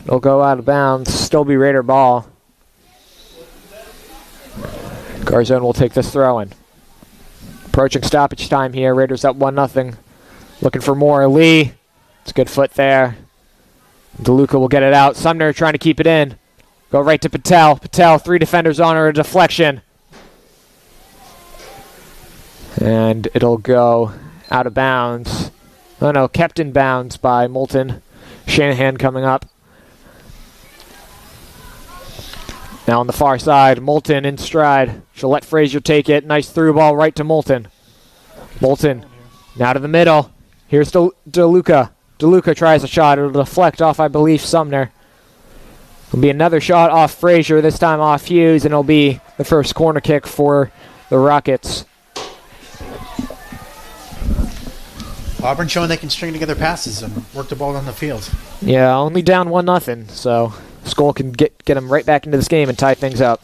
It'll go out of bounds. Still be Raider ball. Garzone will take this throw in. Approaching stoppage time here. Raiders up 1-0. Looking for more. Lee. It's a good foot there. DeLuca will get it out. Sumner trying to keep it in. Go right to Patel. Patel, 3 defenders on her. A deflection. And it'll go out of bounds. Oh no, kept in bounds by Moulton. Shanahan coming up. Now on the far side, Moulton in stride. She'll let Frazier take it. Nice through ball right to Moulton. Moulton now to the middle. Here's DeLuca. DeLuca tries a shot. It'll deflect off, I believe, Sumner. It'll be another shot off Frazier, this time off Hughes, and it'll be the first corner kick for the Rockets. Auburn showing they can string together passes and work the ball on the field. Yeah, only down 1-0, so Skoll can get them right back into this game and tie things up.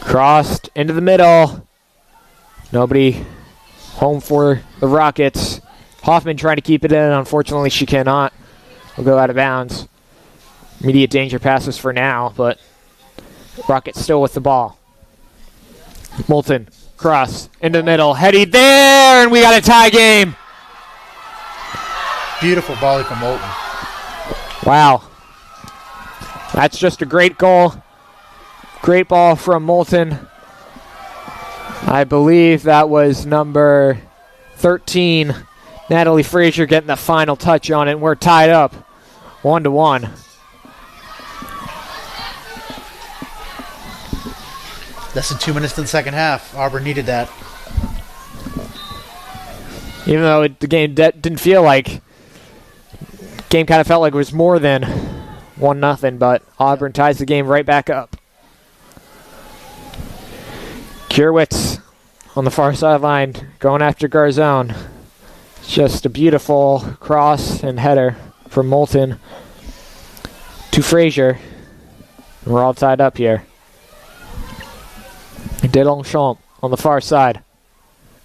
Crossed into the middle. Nobody home for the Rockets. Hoffman trying to keep it in. Unfortunately, she cannot. Will go out of bounds. Immediate danger passes for now, but Rockets still with the ball. Moulton, cross, into the middle. Heady there, and we got a tie game. Beautiful volley from Moulton. Wow. That's just a great goal. Great ball from Moulton. I believe that was number 13. Natalie Frazier getting the final touch on it. We're tied up 1-1. Less than 2 minutes in the second half. Auburn needed that. Even though the game didn't feel like, game kind of felt like it was more than 1-0, but Auburn ties the game right back up. Kierwitz on the far sideline going after Garzone. Just a beautiful cross and header from Moulton to Frazier. We're all tied up here. Delongchamp on the far side.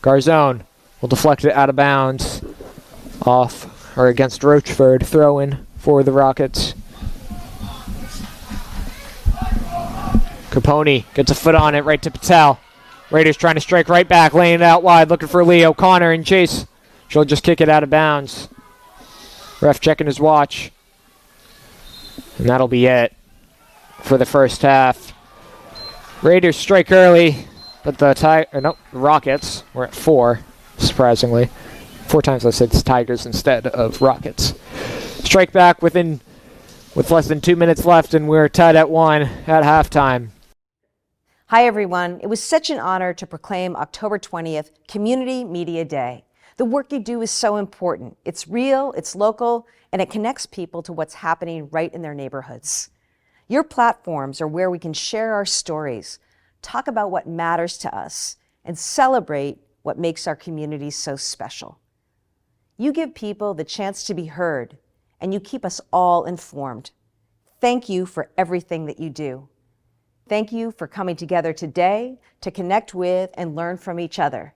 Garzone will deflect it out of bounds. Off or against Rochford. Throw in for the Rockets. Capone gets a foot on it right to Patel. Raiders trying to strike right back, laying it out wide, looking for Lee O'Connor in chase. She'll just kick it out of bounds. Ref checking his watch. And that'll be it for the first half. Raiders strike early, but the Rockets were at 4, surprisingly. 4 times I said Tigers instead of Rockets. Strike back with less than 2 minutes left, and we're tied at 1 at halftime. Hi, everyone. It was such an honor to proclaim October 20th Community Media Day. The work you do is so important. It's real, it's local, and it connects people to what's happening right in their neighborhoods. Your platforms are where we can share our stories, talk about what matters to us, and celebrate what makes our communities so special. You give people the chance to be heard, and you keep us all informed. Thank you for everything that you do. Thank you for coming together today to connect with and learn from each other.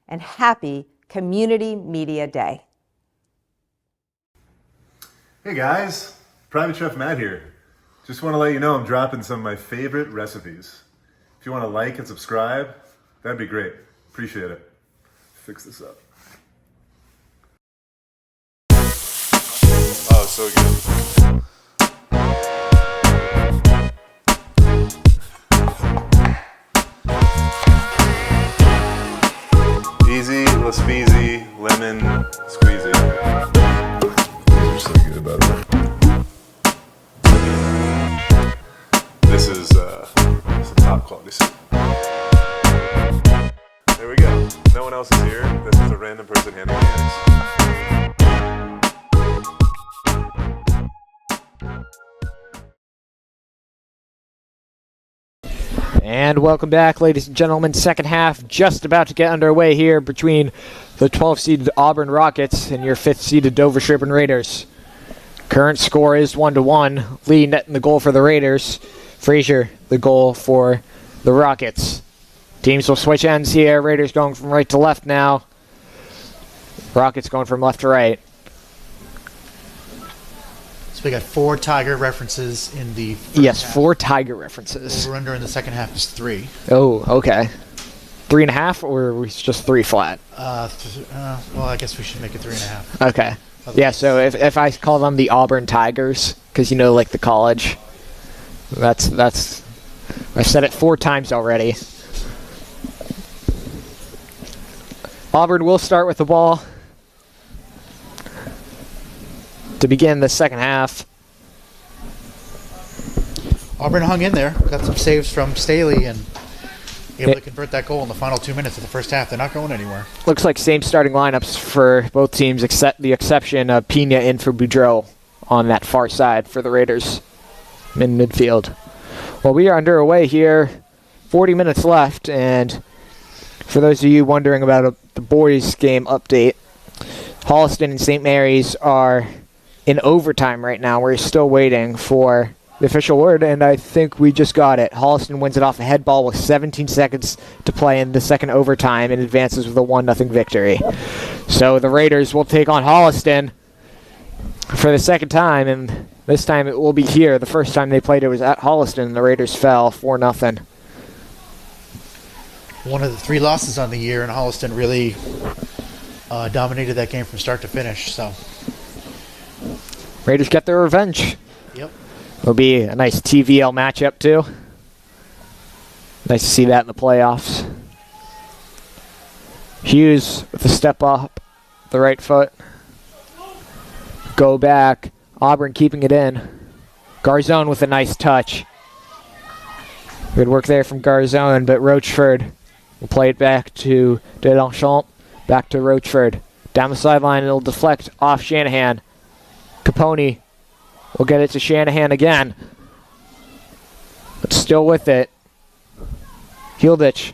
And happy Community Media Day. Hey guys, Private Chef Matt here. Just want to let you know I'm dropping some of my favorite recipes. If you want to like and subscribe, that'd be great. Appreciate it. Fix this up. Oh, so good. Easy, LaSpeezy, lemon, squeezy. These are so good, by the way. this is some top quality stuff. There we go. No one else is here. This is a random person handing me eggs. And welcome back, ladies and gentlemen. Second half just about to get underway here between the 12th-seeded Auburn Rockets and your 5th-seeded Dover-Sherborn Raiders. Current score is 1-1. Lee netting the goal for the Raiders. Frazier the goal for the Rockets. Teams will switch ends here. Raiders going from right to left now. Rockets going from left to right. So we got 4 Tiger references in the first Yes, half. 4 Tiger references. Over-under in the second half is 3. Oh, okay. 3.5, or was just 3 flat? Well, I guess we should make it 3.5. Okay. Yeah, so if I call them the Auburn Tigers, because like the college, that's I've said it 4 times already. Auburn will start with the ball to begin the second half. Auburn hung in there, got some saves from Staley, and able to convert that goal in the final 2 minutes of the first half. They're not going anywhere. Looks like same starting lineups for both teams, except the exception of Pena in for Boudreau on that far side for the Raiders in midfield. Well, we are underway here. 40 minutes left, and for those of you wondering about the boys' game update, Holliston and St. Mary's are in overtime right now. We're still waiting for the official word, and I think we just got it. Holliston wins it off a head ball with 17 seconds to play in the second overtime and advances with a 1-0 victory. So the Raiders will take on Holliston for the second time, and this time it will be here. The first time they played it was at Holliston, and the Raiders fell 4-0. One of the 3 losses on the year, and Holliston really dominated that game from start to finish. So Raiders get their revenge. Yep. It'll be a nice TVL matchup, too. Nice to see that in the playoffs. Hughes with a step up, the right foot. Go back. Auburn keeping it in. Garzone with a nice touch. Good work there from Garzone, but Rochford will play it back to Delanchant. Back to Rochford. Down the sideline, it'll deflect off Shanahan. Capone will get it to Shanahan again. But still with it. Hilditch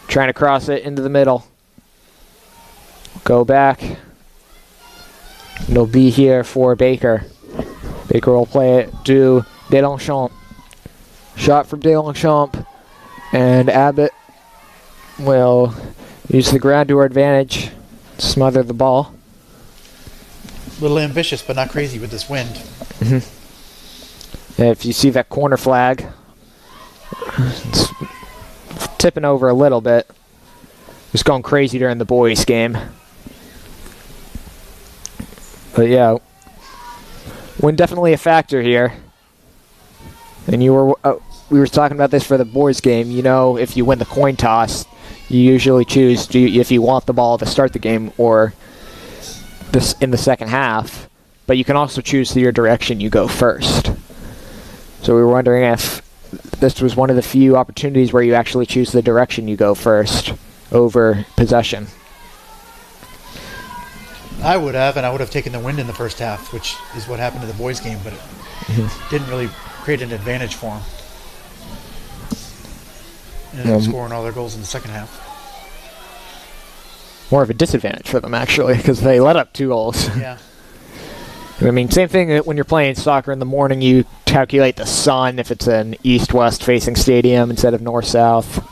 trying to cross it into the middle. Go back. It'll be here for Baker. Baker will play it to Delanchant. Shot from Delanchant. And Abbott will use the ground to our advantage. Smother the ball. a little ambitious, but not crazy with this wind. Mm-hmm. If you see that corner flag, it's tipping over a little bit. It's going crazy during the boys' game. But yeah, wind definitely a factor here. And we were talking about this for the boys' game. You know, if you win the coin toss, you usually choose if you want the ball to start the game or this in the second half. But you can also choose your direction you go first. So we were wondering if this was one of the few opportunities where you actually choose the direction you go first over possession. I would have, and I would have taken the wind in the first half, which is what happened to the boys' game, but it didn't really create an advantage for them. And ended up scoring all their goals in the second half. More of a disadvantage for them, actually, because they let up 2 goals. Yeah. I mean, same thing when you're playing soccer in the morning, you calculate the sun if it's an east-west facing stadium instead of north-south.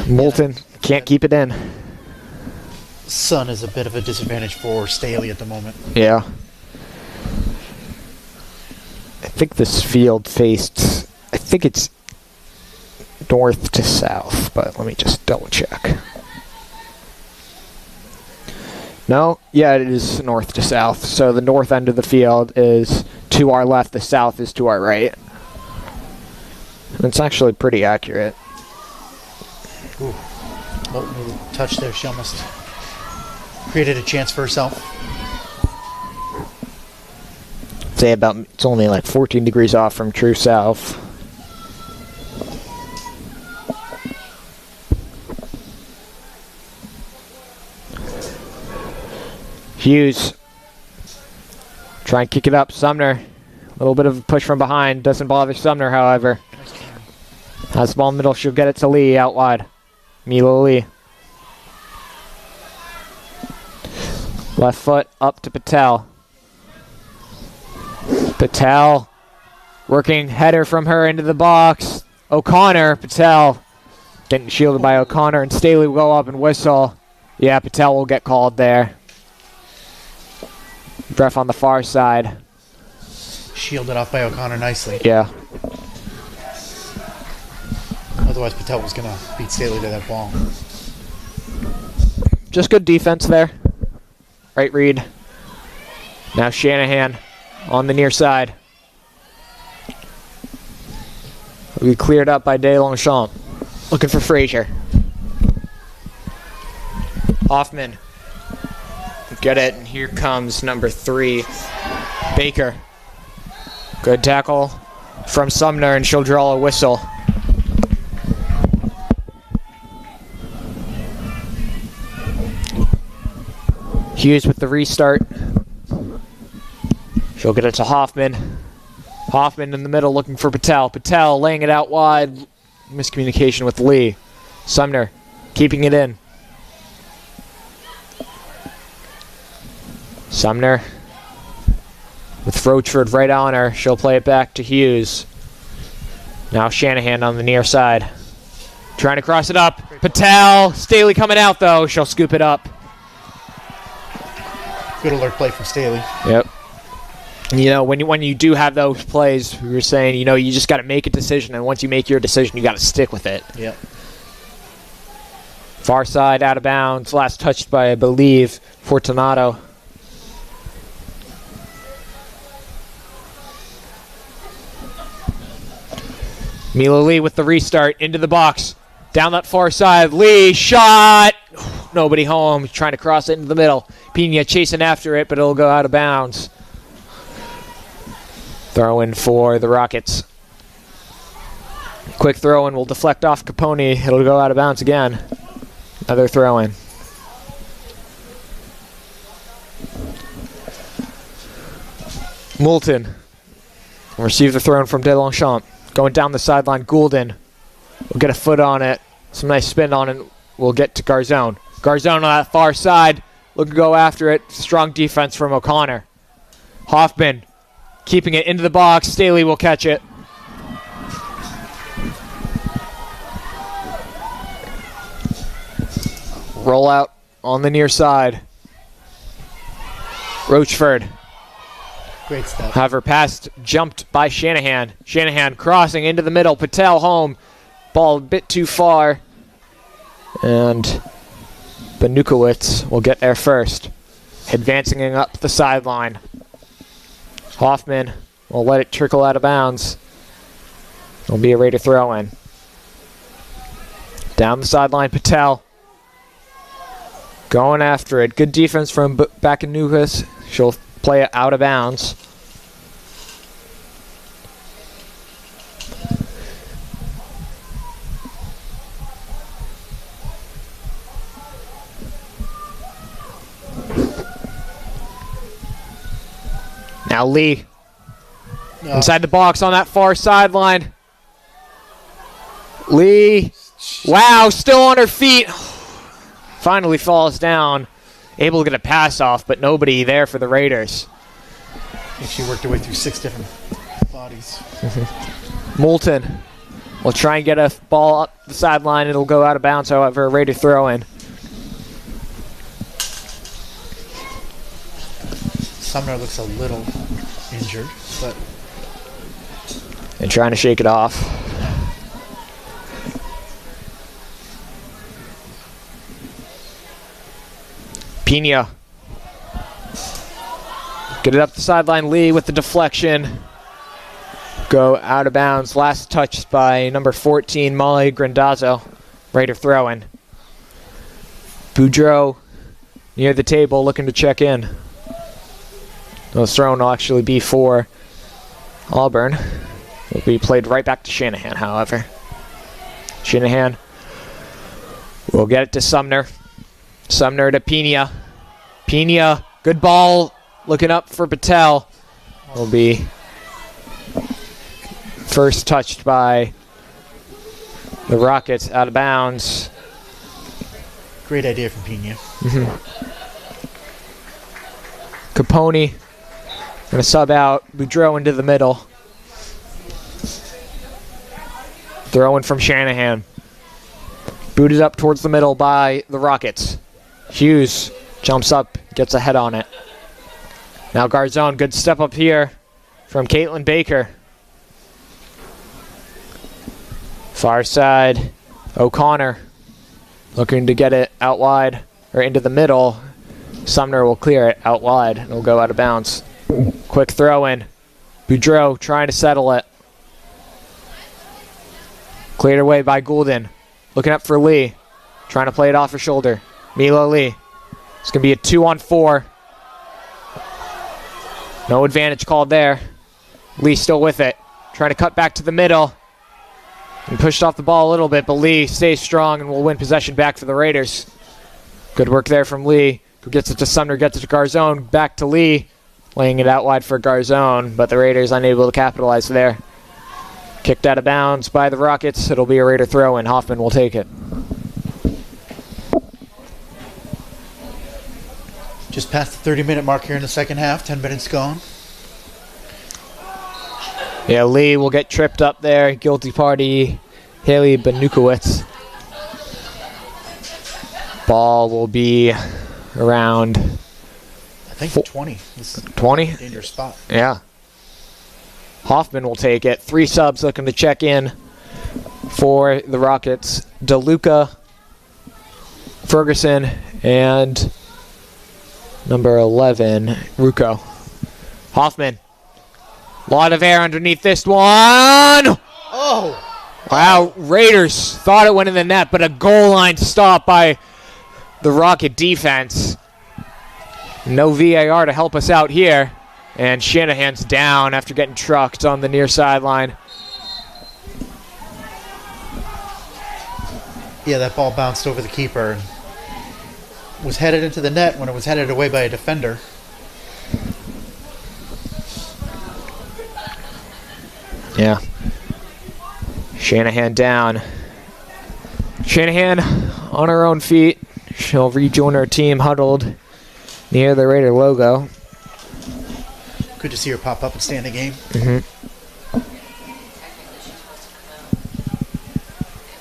Moulton can't keep it in. Sun is a bit of a disadvantage for Staley at the moment. Yeah. I think this field faced, I think it's north to south, but let me just double check. No, yeah, it is north to south. So the north end of the field is to our left, the south is to our right. And it's actually pretty accurate. Ooh. Moulton with a touch there. She almost created a chance for herself. say it's only like 14 degrees off from true south. Hughes. Try and kick it up. Sumner. A little bit of a push from behind. Doesn't bother Sumner, however. Has the ball in the middle. She'll get it to Lee out wide. MIAA Lee. Left foot up to Patel. Patel. Working header from her into the box. O'Connor. Patel. Getting shielded by O'Connor. And Staley will go up and whistle. Yeah, Patel will get called there. Ref on the far side. Shielded off by O'Connor nicely. Yeah. Otherwise, Patel was going to beat Staley to that ball. Just good defense there. Right read. Now Shanahan on the near side. Will be cleared up by DeLongchamp. Looking for Frazier. Hoffman. Get it, and here comes number 3, Baker. Good tackle from Sumner, and she'll draw a whistle. Hughes with the restart. She'll get it to Hoffman. Hoffman in the middle looking for Patel. Patel laying it out wide. Miscommunication with Lee. Sumner keeping it in. Sumner with Roachford right on her. She'll play it back to Hughes. Now Shanahan on the near side. Trying to cross it up. Patel. Staley coming out though. She'll scoop it up. Good alert play from Staley. Yep. You know, when you do have those plays, we were saying, you know, you just got to make a decision, and once you make your decision, you got to stick with it. Yep. Far side, out of bounds. Last touched by, I believe, Fortunato. MIAA Lee with the restart into the box. Down that far side. Lee shot. Nobody home. Trying to cross it into the middle. Pena chasing after it, but it'll go out of bounds. Throw in for the Rockets. Quick throw in will deflect off Capone. It'll go out of bounds again. Another throw in. Moulton will receive the throw in from DeLongchamp. Going down the sideline, Goulden will get a foot on it. Some nice spin on it. We'll get to Garzone. Garzone on that far side. Looking to go after it. Strong defense from O'Connor. Hoffman keeping it into the box. Staley will catch it. Roll out on the near side. Roachford. Great stuff. However, pass jumped by Shanahan. Shanahan crossing into the middle. Patel home. Ball a bit too far. And Banukowitz will get there first. Advancing up the sideline. Hoffman will let it trickle out of bounds. It'll be a Raider throw in. Down the sideline, Patel. Going after it. Good defense from Bakanukas. She'll play it out of bounds. Now Lee. Inside the box on that far sideline. Lee. Wow, still on her feet. Finally falls down. Able to get a pass off, but nobody there for the Raiders. I think she worked her way through 6 different bodies. Moulton will try and get a ball up the sideline. It'll go out of bounds, however, a Raider throw in. Sumner looks a little injured, but... And trying to shake it off. Pena. Get it up the sideline. Lee with the deflection. Go out of bounds. Last touched by number 14, Molly Grandazzo. Raider throw-in. Boudreaux near the table looking to check in. The throw will actually be for Auburn. Will be played right back to Shanahan, however. Shanahan will get it to Sumner. Sumner to Pena. Pena, good ball, looking up for Patel. Will be first touched by the Rockets, out of bounds. Great idea from Pena. Capone going to sub out Boudreaux into the middle. Throwing from Shanahan. Booted up towards the middle by the Rockets. Hughes jumps up, gets a head on it. Now Garzone, good step up here from Caitlin Baker. Far side, O'Connor looking to get it out wide, or into the middle. Sumner will clear it out wide, and it'll go out of bounds. Quick throw in. Boudreaux trying to settle it. Cleared away by Goulden. Looking up for Lee. Trying to play it off her shoulder. Mila Lee. It's going to be a 2-on-4. No advantage called there. Lee still with it. Trying to cut back to the middle. And pushed off the ball a little bit, but Lee stays strong and will win possession back for the Raiders. Good work there from Lee, who gets it to Sumner, gets it to Garzone, back to Lee, laying it out wide for Garzone, but the Raiders unable to capitalize there. Kicked out of bounds by the Rockets. It'll be a Raider throw, and Hoffman will take it. Just past the 30-minute mark here in the second half. 10 minutes gone. Yeah, Lee will get tripped up there. Guilty party, Haley Benukowitz. Ball will be around... I think 20. This is 20? a dangerous spot. Yeah. Hoffman will take it. 3 subs looking to check in for the Rockets. DeLuca, Ferguson, and number 11, Rucco. Hoffman. Lot of air underneath this one. Oh! Wow, Raiders thought it went in the net, but a goal line stop by the Rocket defense. No VAR to help us out here. And Shanahan's down after getting trucked on the near sideline. Yeah, that ball bounced over the keeper and was headed into the net when it was headed away by a defender. Yeah. Shanahan down. Shanahan on her own feet. She'll rejoin her team huddled near the Raider logo. Good to see her pop up and stay in the game.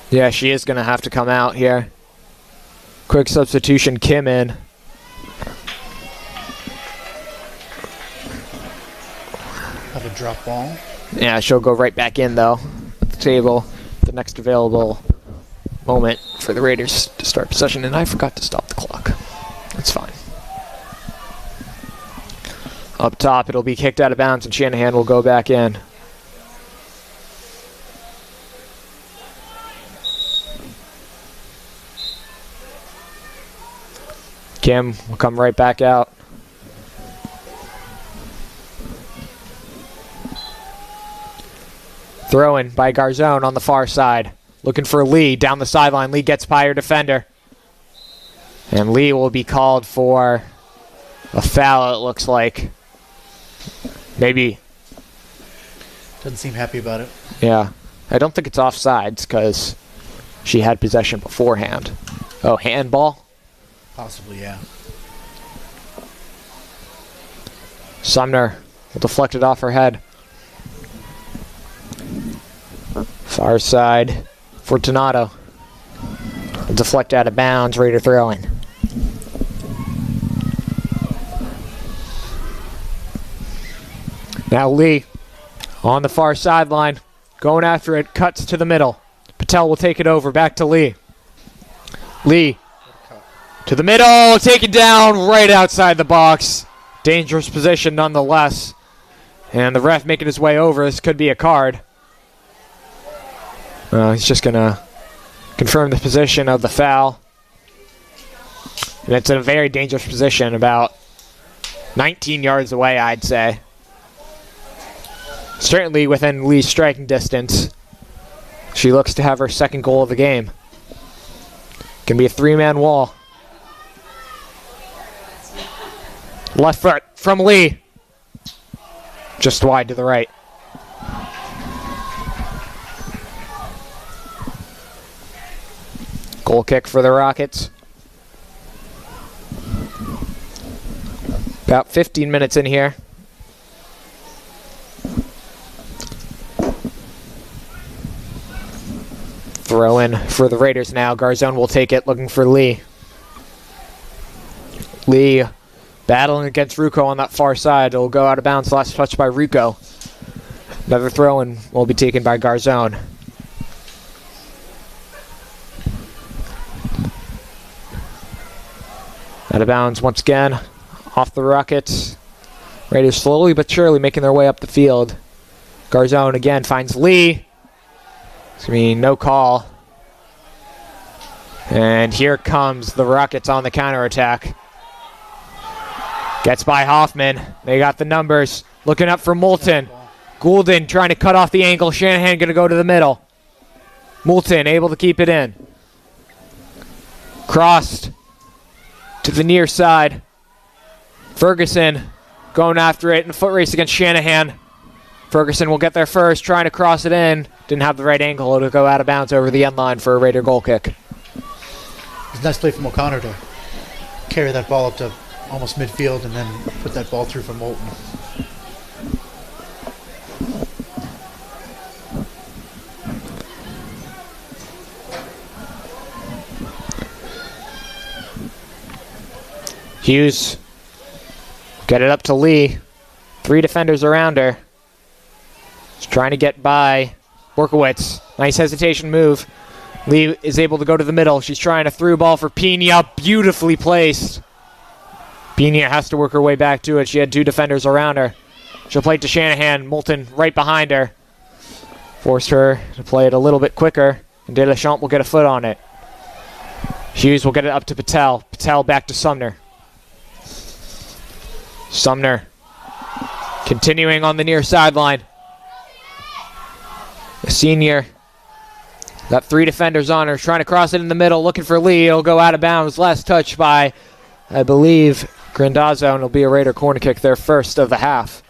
Yeah, she is going to have to come out here. Quick substitution, Kim in. Have a drop ball. Yeah, she'll go right back in, though, at the table. The next available moment for the Raiders to start possession, and I forgot to stop the clock. That's fine. Up top, it'll be kicked out of bounds, and Shanahan will go back in. Kim will come right back out. Throw-in by Garzone on the far side. Looking for Lee down the sideline. Lee gets by her defender. And Lee will be called for a foul, it looks like. Maybe. Doesn't seem happy about it. Yeah. I don't think it's offsides because she had possession beforehand. Oh, handball? Possibly, yeah. Sumner will deflect it off her head. Far side, Fortunato. Will deflect out of bounds, Raider throwing. Now Lee on the far sideline, going after it, cuts to the middle. Patel will take it over, back to Lee. Lee to the middle, taken down right outside the box. Dangerous position nonetheless. And the ref making his way over. This could be a card. He's just going to confirm the position of the foul. And it's in a very dangerous position, about 19 yards away, I'd say. Certainly within Lee's striking distance. She looks to have her second goal of the game. Can be a three-man wall. Left foot from Lee. Just wide to the right. Goal kick for the Rockets. About 15 minutes in here. Throw in for the Raiders now. Garzone will take it, looking for Lee. Lee battling against Rucco on that far side. It'll go out of bounds. Last touch by Rucco. Another throw in will be taken by Garzone. Out of bounds once again. Off the Rockets. Raiders slowly but surely making their way up the field. Garzone again finds Lee. It's going to be no call. And here comes the Rockets on the counterattack. Gets by Hoffman. They got the numbers. Looking up for Moulton. Goulden trying to cut off the angle. Shanahan going to go to the middle. Moulton able to keep it in. Crossed to the near side. Ferguson going after it in a foot race against Shanahan. Ferguson will get there first, trying to cross it in. Didn't have the right angle to go out of bounds over the end line for a Raider goal kick. It's a nice play from O'Connor to carry that ball up to almost midfield and then put that ball through for Moulton. Hughes, get it up to Lee. 3 defenders around her. She's trying to get by Borkowitz. Nice hesitation move. Lee is able to go to the middle. She's trying a through ball for Pena. Beautifully placed. Pena has to work her way back to it. She had 2 defenders around her. She'll play it to Shanahan. Moulton right behind her. Forced her to play it a little bit quicker. And De La Champ will get a foot on it. Hughes will get it up to Patel. Patel back to Sumner. Sumner continuing on the near sideline. The senior got 3 defenders on her, trying to cross it in the middle, looking for Lee. It'll go out of bounds. Last touch by, I believe, Grandazzo, and it'll be a Raider corner kick, their first of the half.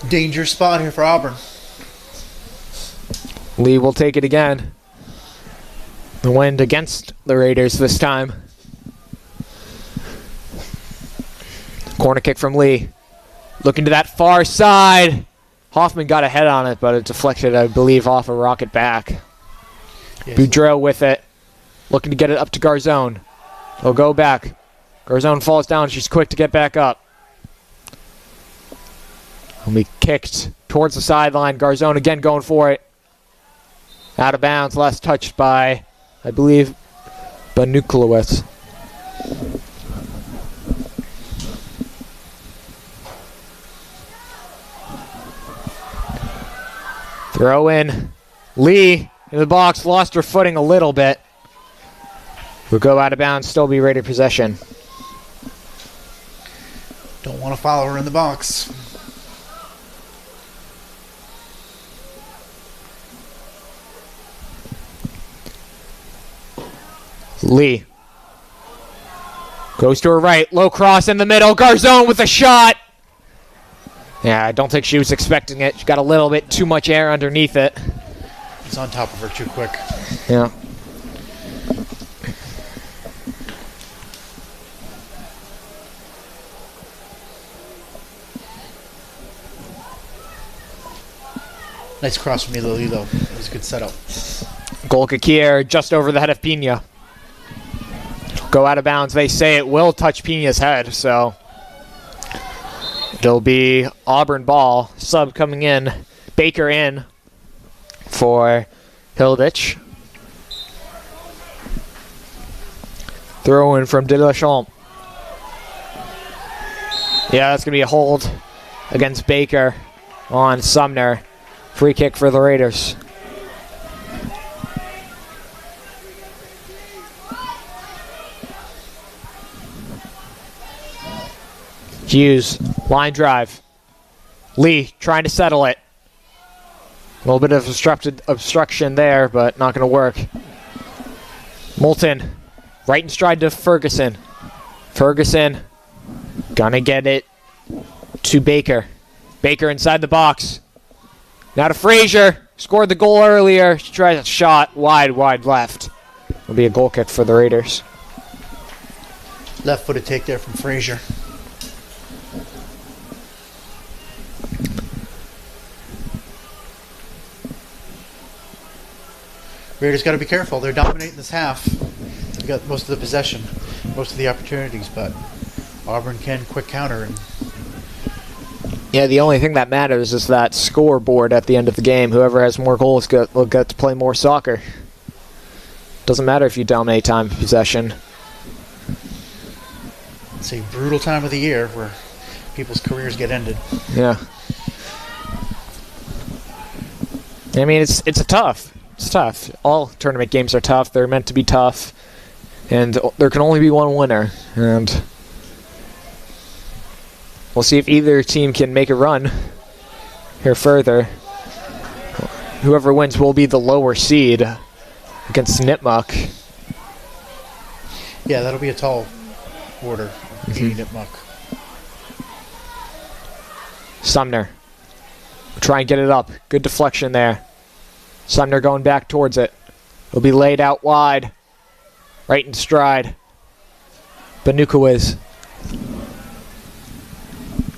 Danger spot here for Auburn. Lee will take it again. The wind against the Raiders this time. Corner kick from Lee. Looking to that far side. Hoffman got a head on it, but it deflected, I believe, off a Rocket back. Yes. Boudreau with it. Looking to get it up to Garzone. He'll go back. Garzone falls down. She's quick to get back up. Will be kicked towards the sideline. Garzone again going for it. Out of bounds. Last touched by, I believe, Banuklowitz. Throw in. Lee in the box. Lost her footing a little bit. Will go out of bounds. Still be Raider possession. Don't want to follow her in the box. Lee goes to her right. Low cross in the middle. Garzone with a shot. Yeah, I don't think she was expecting it. She got a little bit too much air underneath it. It's on top of her too quick. Yeah. Nice cross from Lee, though. It was a good setup. Goal kick here, just over the head of Pena. Go out of bounds. They say it will touch Pena's head, so it'll be Auburn ball. Sub coming in. Baker in for Hilditch. Throw in from De La Champ. Yeah, that's going to be a hold against Baker on Sumner. Free kick for the Raiders. Hughes, line drive. Lee trying to settle it. A little bit of obstruction there, but not going to work. Moulton, right in stride to Ferguson. Ferguson, gonna get it to Baker. Baker inside the box. Now to Frazier. Scored the goal earlier. She tries a shot wide left. It'll be a goal kick for the Raiders. Left-footed take there from Frazier. Raiders got to be careful. They're dominating this half. They've got most of the possession, most of the opportunities, but Auburn can quick counter. And yeah, the only thing that matters is that scoreboard at the end of the game. Whoever has more goals will get to play more soccer. Doesn't matter if you dominate time of possession. It's a brutal time of the year where people's careers get ended. Yeah. I mean, it's tough. It's tough. All tournament games are tough. They're meant to be tough. And there can only be one winner. And we'll see if either team can make a run here further. Whoever wins will be the lower seed against Nipmuc. Yeah, that'll be a tall order. Nipmuc. Sumner. Try and get it up. Good deflection there. Sumner going back towards it. It'll be laid out wide. Right in stride. Benukowicz.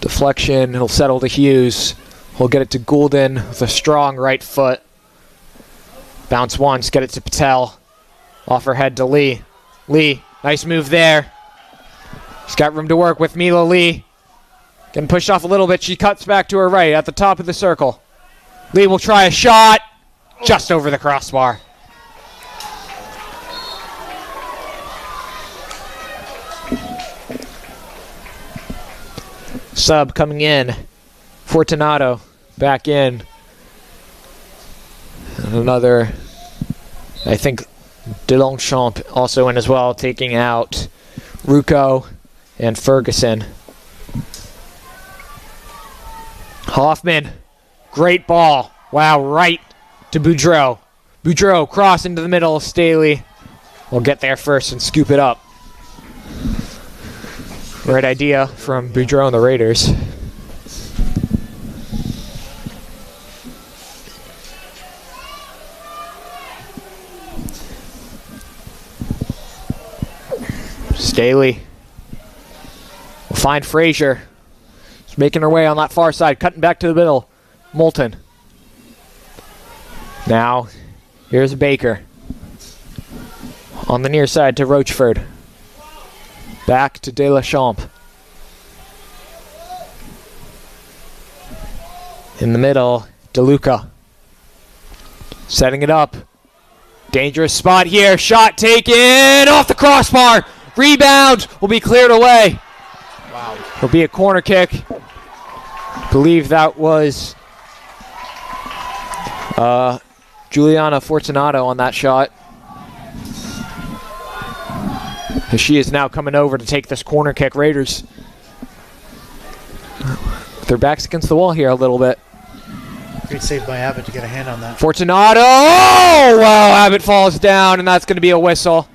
Deflection. He'll settle to Hughes. He'll get it to Goulden with a strong right foot. Bounce once. Get it to Patel. Off her head to Lee. Lee. Nice move there. She's got room to work with Mila Lee. Getting pushed off a little bit. She cuts back to her right at the top of the circle. Lee will try a shot. Just over the crossbar. Sub coming in. Fortunato back in. And another, I think, Delongchamp also in as well, taking out Rucco and Ferguson. Hoffman, great ball. Wow, right to Boudreau. Boudreau cross into the middle. Staley will get there first and scoop it up. Great idea from Boudreau and the Raiders. Staley will find Frazier. She's making her way on that far side, cutting back to the middle. Moulton. Now, here's Baker. On the near side to Rochford. Back to Delachamps. In the middle, DeLuca. Setting it up. Dangerous spot here. Shot taken off the crossbar. Rebound will be cleared away. Wow. It'll be a corner kick. I believe that was Juliana Fortunato on that shot. She is now coming over to take this corner kick. Raiders, their backs against the wall here a little bit. Great save by Abbott to get a hand on that. Fortunato! Oh, wow, Abbott falls down, and that's going to be a whistle.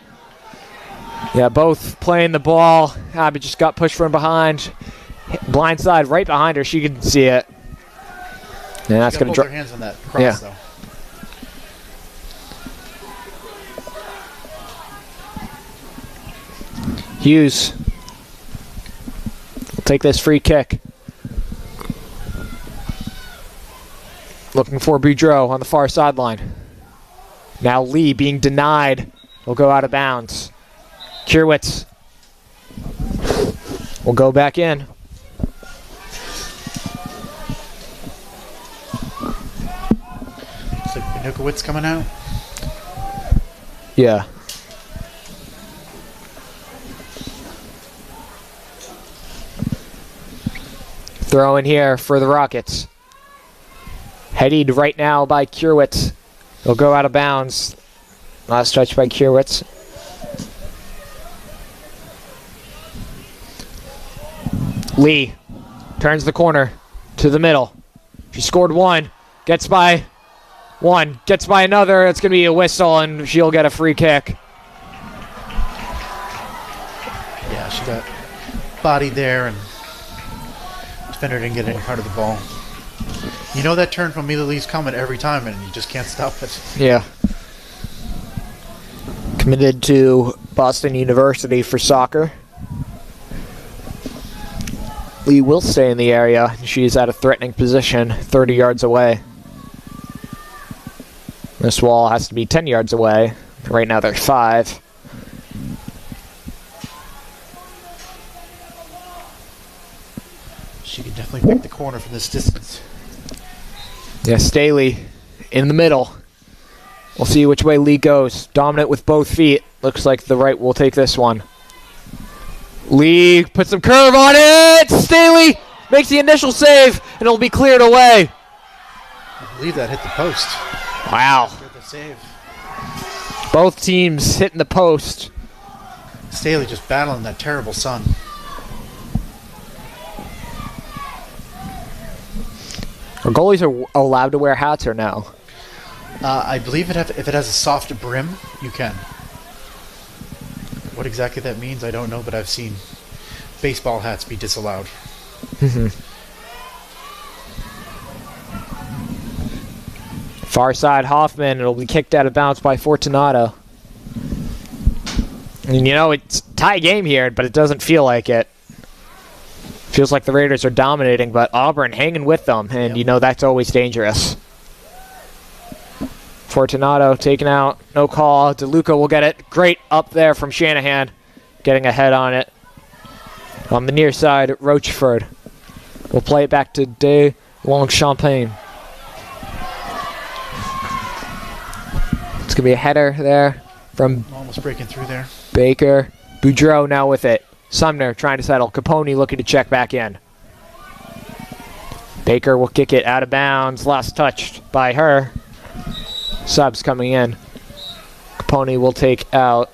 Yeah, both playing the ball. Abbott just got pushed from behind. Blind side right behind her. She can see it. And that's going to drop. Her hands on that cross, though. Hughes will take this free kick. Looking for Boudreau on the far sideline. Now Lee being denied. Will go out of bounds. Kierwitz will go back in. Looks like Benukowicz coming out. Yeah. Throw in here for the Rockets. Headed right now by Kierwitz. He'll go out of bounds. Last touch by Lee turns the corner to the middle. She scored one. Gets by one. Gets by another. It's going to be a whistle, and she'll get a free kick. Yeah, she got bodied there, and defender didn't get any part of the ball. You know that turn from Mila Lee's coming every time, and you just can't stop it. Yeah. Committed to Boston University for soccer. Lee will stay in the area. She's at a threatening position, 30 yards away. This wall has to be 10 yards away. Right now they're 5. She can definitely pick the corner from this distance. Yeah, Staley in the middle. We'll see which way Lee goes. Dominant with both feet. Looks like the right will take this one. Lee puts some curve on it. Staley makes the initial save, and it'll be cleared away. I believe that hit the post. Wow. Good the save. Both teams hitting the post. Staley just battling that terrible sun. Are goalies are allowed to wear hats or no? I believe if it has a soft brim, you can. What exactly that means, I don't know, but I've seen baseball hats be disallowed. Far side Hoffman. It'll be kicked out of bounds by Fortunato. And you know, it's a tie game here, but it doesn't feel like it. Feels like the Raiders are dominating, but Auburn hanging with them, and you know that's always dangerous. Fortunato taken out, no call. DeLuca will get it. Great up there from Shanahan, getting ahead on it. On the near side, Rocheford will play it back to De Long-Champagne. It's going to be a header there from Almost breaking through there. Baker. Boudreau now with it. Sumner trying to settle. Capone looking to check back in. Baker will kick it out of bounds. Last touched by her. Subs coming in. Capone will take out.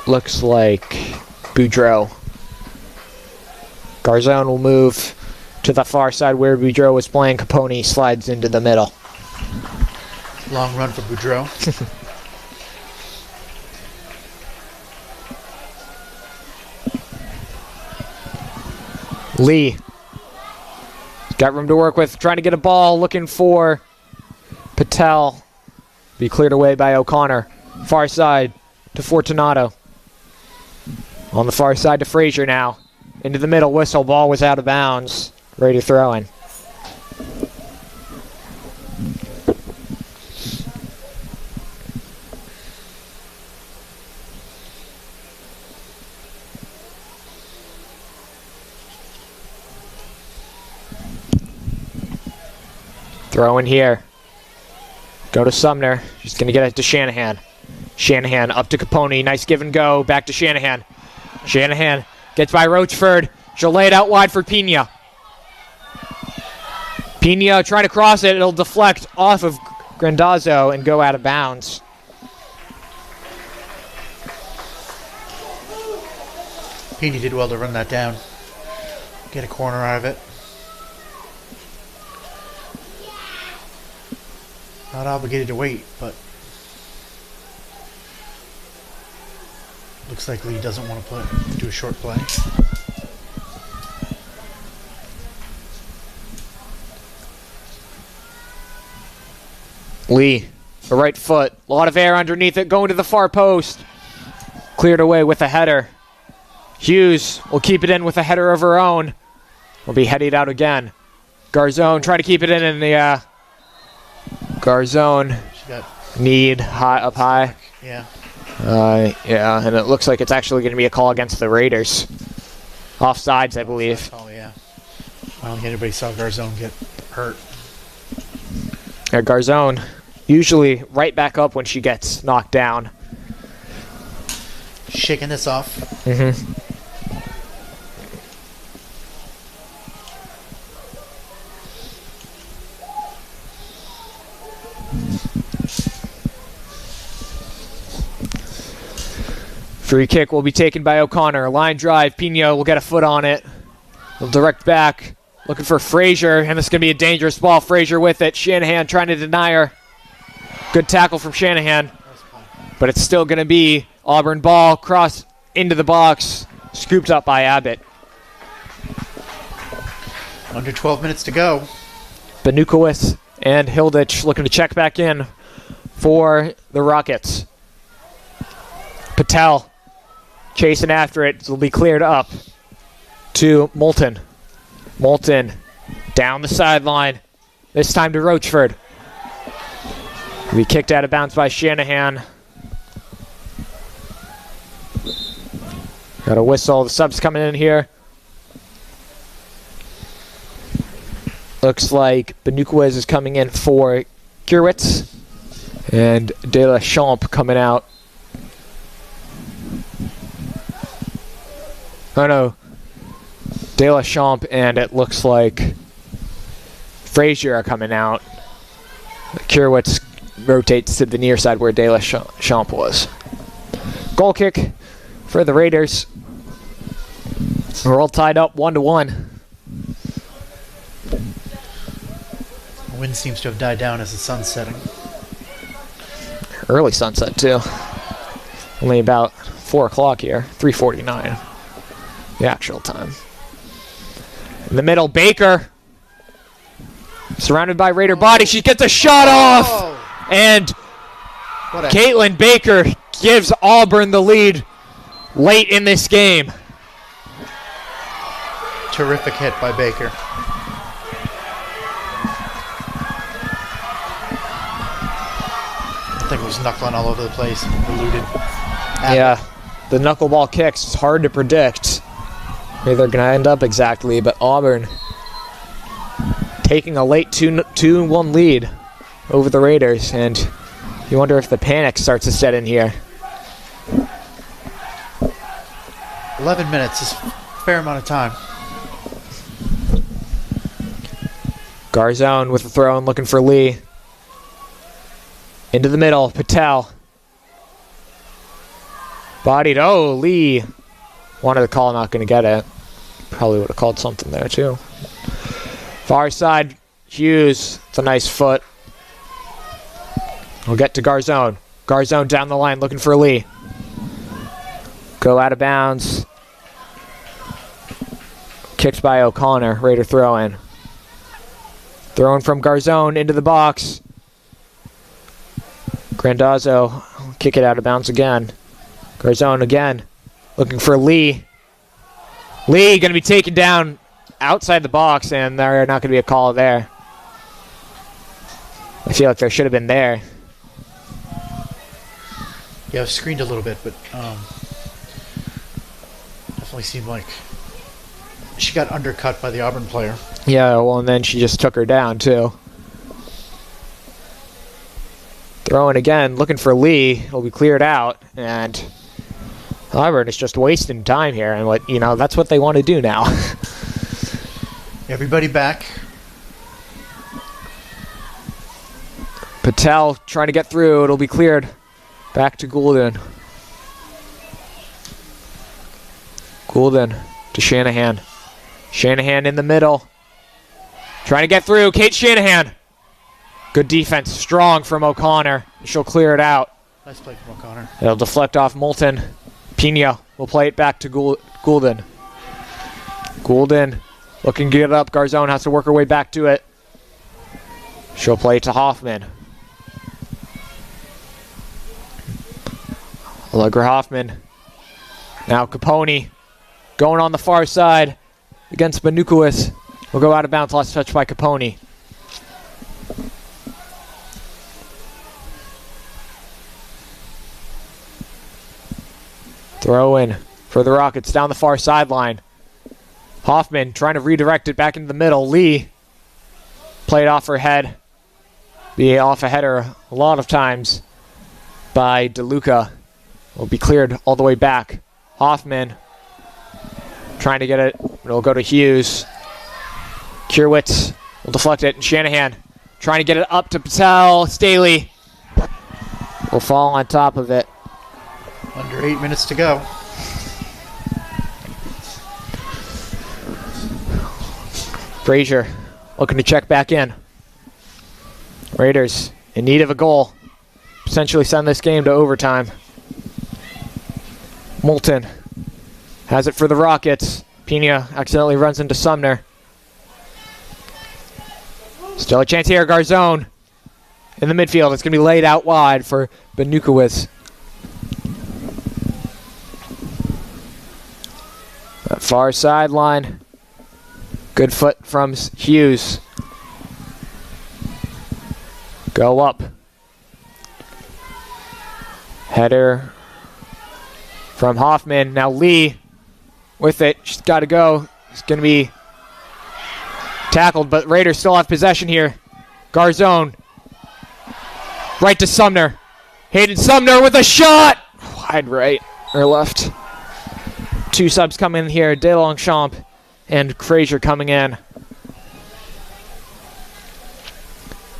Looks like Boudreau. Garzone will move to the far side where Boudreau was playing. Capone slides into the middle. Long run for Boudreau. Lee. Got room to work with. Trying to get a ball. Looking for Patel. Be cleared away by O'Connor. Far side to Fortunato. On the far side to Frazier now. Into the middle. Whistle. Ball was out of bounds. Ready to throw in. Throw in here. Go to Sumner. She's going to get it to Shanahan. Shanahan up to Capone. Nice give and go. Back to Shanahan. Shanahan gets by Rocheford. She'll lay it out wide for Pena. Pena trying to cross it. It'll deflect off of Grandazzo and go out of bounds. Pena did well to run that down. Get a corner out of it. Not obligated to wait, but looks like Lee doesn't want to do a short play. Lee, the right foot, a lot of air underneath it, going to the far post. Cleared away with a header. Hughes will keep it in with a header of her own. Will be headed out again. Garzone trying to keep it in the Garzone need high up high. Yeah. Yeah, and it looks like it's actually going to be a call against the Raiders. Offsides, I believe. Oh yeah. I don't think anybody saw Garzone get hurt. Yeah, Garzone usually right back up when she gets knocked down. Shaking this off. Mm-hmm. Free kick will be taken by O'Connor. Line drive. Pino will get a foot on it. He'll direct back. Looking for Frazier, and this is going to be a dangerous ball. Frazier with it. Shanahan trying to deny her. Good tackle from Shanahan. But it's still going to be Auburn ball. Cross into the box. Scooped up by Abbott. Under 12 minutes to go. Benukowitz and Hilditch looking to check back in for the Rockets. Patel chasing after it. It'll be cleared up to Moulton. Moulton down the sideline. This time to Roachford. Will be kicked out of bounds by Shanahan. Got a whistle. The subs coming in here. Looks like Benukowitz is coming in for Kierwitz. And De La Champ coming out. Oh no. De La Champ and it looks like Frazier are coming out. Kierwitz rotates to the near side where De La Champ was. Goal kick for the Raiders. We're all tied up 1-1. The wind seems to have died down as the sun's setting. Early sunset too. Only about 4 o'clock here. 3:49. The actual time. In the middle, Baker. Surrounded by Raider body. She gets a shot off. And Caitlin Baker gives Auburn the lead late in this game. Terrific hit by Baker. I think it was knuckling all over the place. Eluded. Yeah, the knuckleball kicks is hard to predict where they're going to end up exactly, but Auburn taking a late 2-1 lead over the Raiders, and you wonder if the panic starts to set in here. 11 minutes is a fair amount of time. Garzone with the throw and looking for Lee. Into the middle, Patel. Bodied, oh, Lee. Wanted to call, not going to get it. Probably would have called something there too. Far side, Hughes. It's a nice foot. We'll get to Garzone. Garzone down the line looking for Lee. Go out of bounds. Kicked by O'Connor. Raider throw in. Thrown from Garzone into the box. Grandazzo kick it out of bounds again. Garzone again. Looking for Lee. Lee going to be taken down outside the box, and there's not going to be a call there. I feel like there should have been there. Yeah, it was screened a little bit, but definitely seemed like she got undercut by the Auburn player. Yeah, well, and then she just took her down, too. Throwing again, looking for Lee. It'll be cleared out, and Auburn is just wasting time here, and that's what they want to do now. Everybody back. Patel trying to get through. It'll be cleared. Back to Goulden. Goulden to Shanahan. Shanahan in the middle. Trying to get through. Kate Shanahan. Good defense. Strong from O'Connor. She'll clear it out. Nice play from O'Connor. It'll deflect off Moulton. Pino will play it back to Goulden. Goulden looking to get it up. Garzone has to work her way back to it. She'll play it to Hoffman. Allegra Hoffman. Now Capone going on the far side against Benukowitz. Will go out of bounds. Last touch by Capone. Throw in for the Rockets down the far sideline. Hoffman trying to redirect it back into the middle. Lee played off her head. Be off a header a lot of times by DeLuca. Will be cleared all the way back. Hoffman trying to get it. It'll go to Hughes. Kierwitz will deflect it. And Shanahan trying to get it up to Patel. Staley will fall on top of it. Under Under 8 minutes to go. Frazier looking to check back in. Raiders in need of a goal. Potentially send this game to overtime. Moulton has it for the Rockets. Pena accidentally runs into Sumner. Still a chance here. Garzone in the midfield. It's going to be laid out wide for Benukowicz. That far sideline. Good foot from Hughes. Go up. Header from Hoffman. Now Lee with it. She's got to go. It's going to be tackled, but Raiders still have possession here. Garzone. Right to Sumner. Hayden Sumner with a shot! Wide right or left. Two subs coming in here. DeLongchamp and Frazier coming in.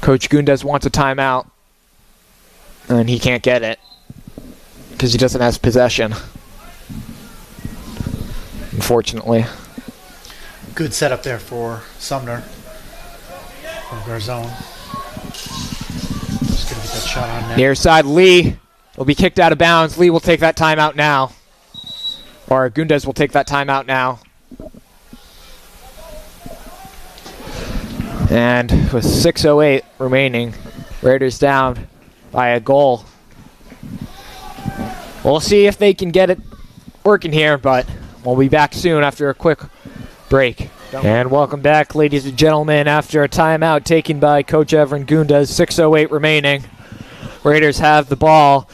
Coach Gundes wants a timeout, and he can't get it because he doesn't have possession, unfortunately. Good setup there for Sumner from Garzone. Just gonna get that shot on net. Near side, Lee will be kicked out of bounds. Lee will take that timeout now. Or Gundes will take that timeout now. And with 6:08 remaining, Raiders down by a goal. We'll see if they can get it working here, but we'll be back soon after a quick break. And welcome back, ladies and gentlemen, after a timeout taken by Coach Everin Gundes. 6:08 remaining. Raiders have the ball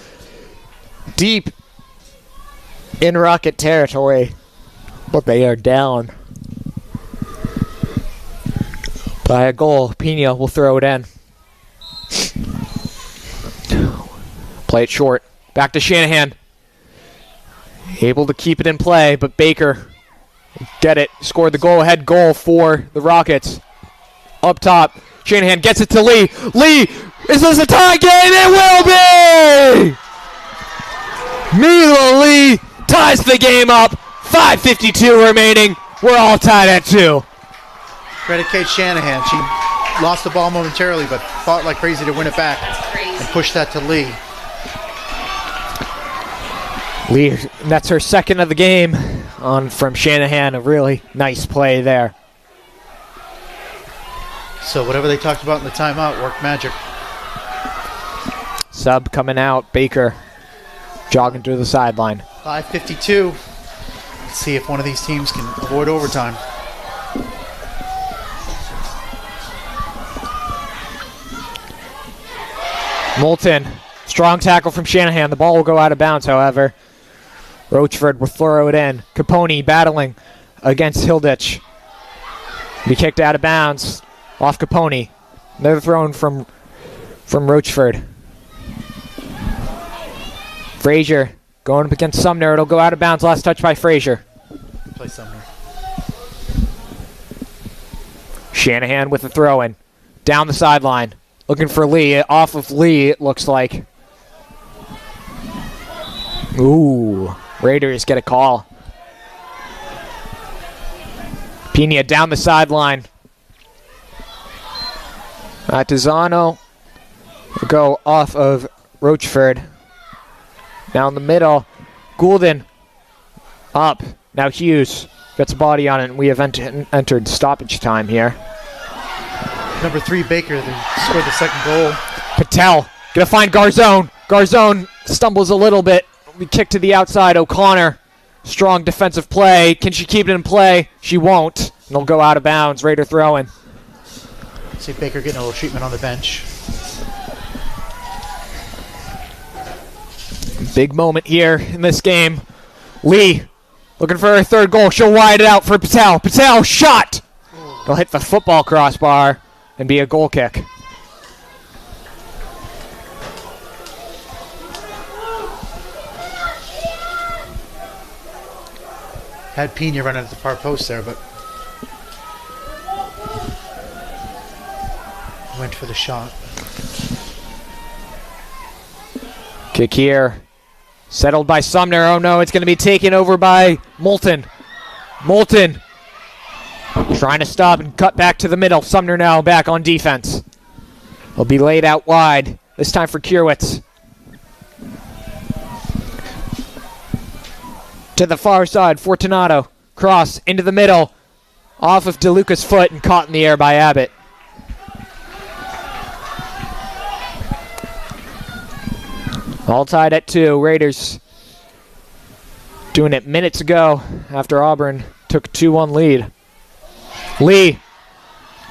deep in Rocket territory, but they are down by a goal. Pena will throw it in. Play it short. Back to Shanahan. Able to keep it in play, but Baker get it. Scored the goal-ahead goal for the Rockets. Up top, Shanahan gets it to Lee. Lee, is this a tie game? It will be! Mila Lee ties the game up. 5:52 remaining. We're all tied at 2. Credit Kate Shanahan. She lost the ball momentarily, but fought like crazy to win it back and push that to Lee. Lee, that's her second of the game on from Shanahan. A really nice play there. So whatever they talked about in the timeout worked magic. Sub coming out. Baker jogging to the sideline. 5:52. Let's see if one of these teams can avoid overtime. Moulton, strong tackle from Shanahan. The ball will go out of bounds, however. Roachford will throw it in. Capone battling against Hilditch. Be kicked out of bounds. Off Capone. Another thrown from Roachford. Frazier going up against Sumner. It'll go out of bounds. Last touch by Frazier. Play Sumner. Shanahan with the throw in. Down the sideline. Looking for Lee. Off of Lee, it looks like. Ooh. Raiders get a call. Pena down the sideline. Mattizano will go off of Roachford. Now in the middle. Goulden up. Now Hughes gets a body on it, and we have entered stoppage time here. Number 3, Baker, they scored the second goal. Patel gonna find Garzone. Garzone stumbles a little bit. We kick to the outside. O'Connor, strong defensive play. Can she keep it in play? She won't. And they'll go out of bounds. Raider throwing. See Baker getting a little treatment on the bench. Big moment here in this game. Lee looking for her third goal. She'll wide it out for Patel. Patel shot. It'll hit the football crossbar and be a goal kick. Had Pena running at the far post there, but went for the shot. Kick here. Settled by Sumner. Oh no, it's going to be taken over by Moulton. Moulton trying to stop and cut back to the middle. Sumner now back on defense. Will be laid out wide. This time for Kierwitz. To the far side, Fortunato. Cross into the middle. Off of DeLuca's foot and caught in the air by Abbott. All tied at 2. Raiders doing it minutes ago after Auburn took a 2-1 lead. Lee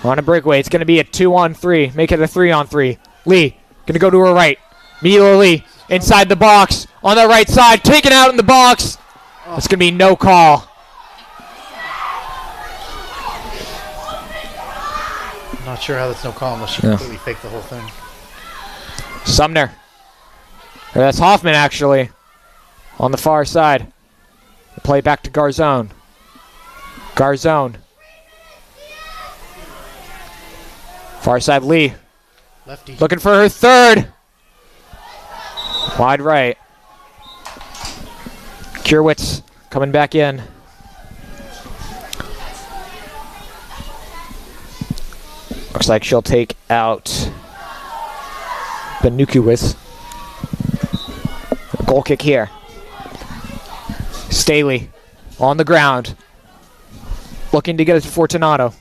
on a breakaway. It's going to be a 2-on-3. Make it a 3-on-3. Lee going to go to her right. MIAA Lee inside the box on the right side. Taken out in the box. It's going to be no call. I'm not sure how that's no call unless you completely fake the whole thing. Sumner. Or that's Hoffman, actually, on the far side. The play back to Garzone. Garzone. Far side Lee. Lefty. Looking for her third. Wide right. Kierwitz coming back in. Looks like she'll take out Benukiewicz. Goal kick here. Staley on the ground. Looking to get it to Fortunato.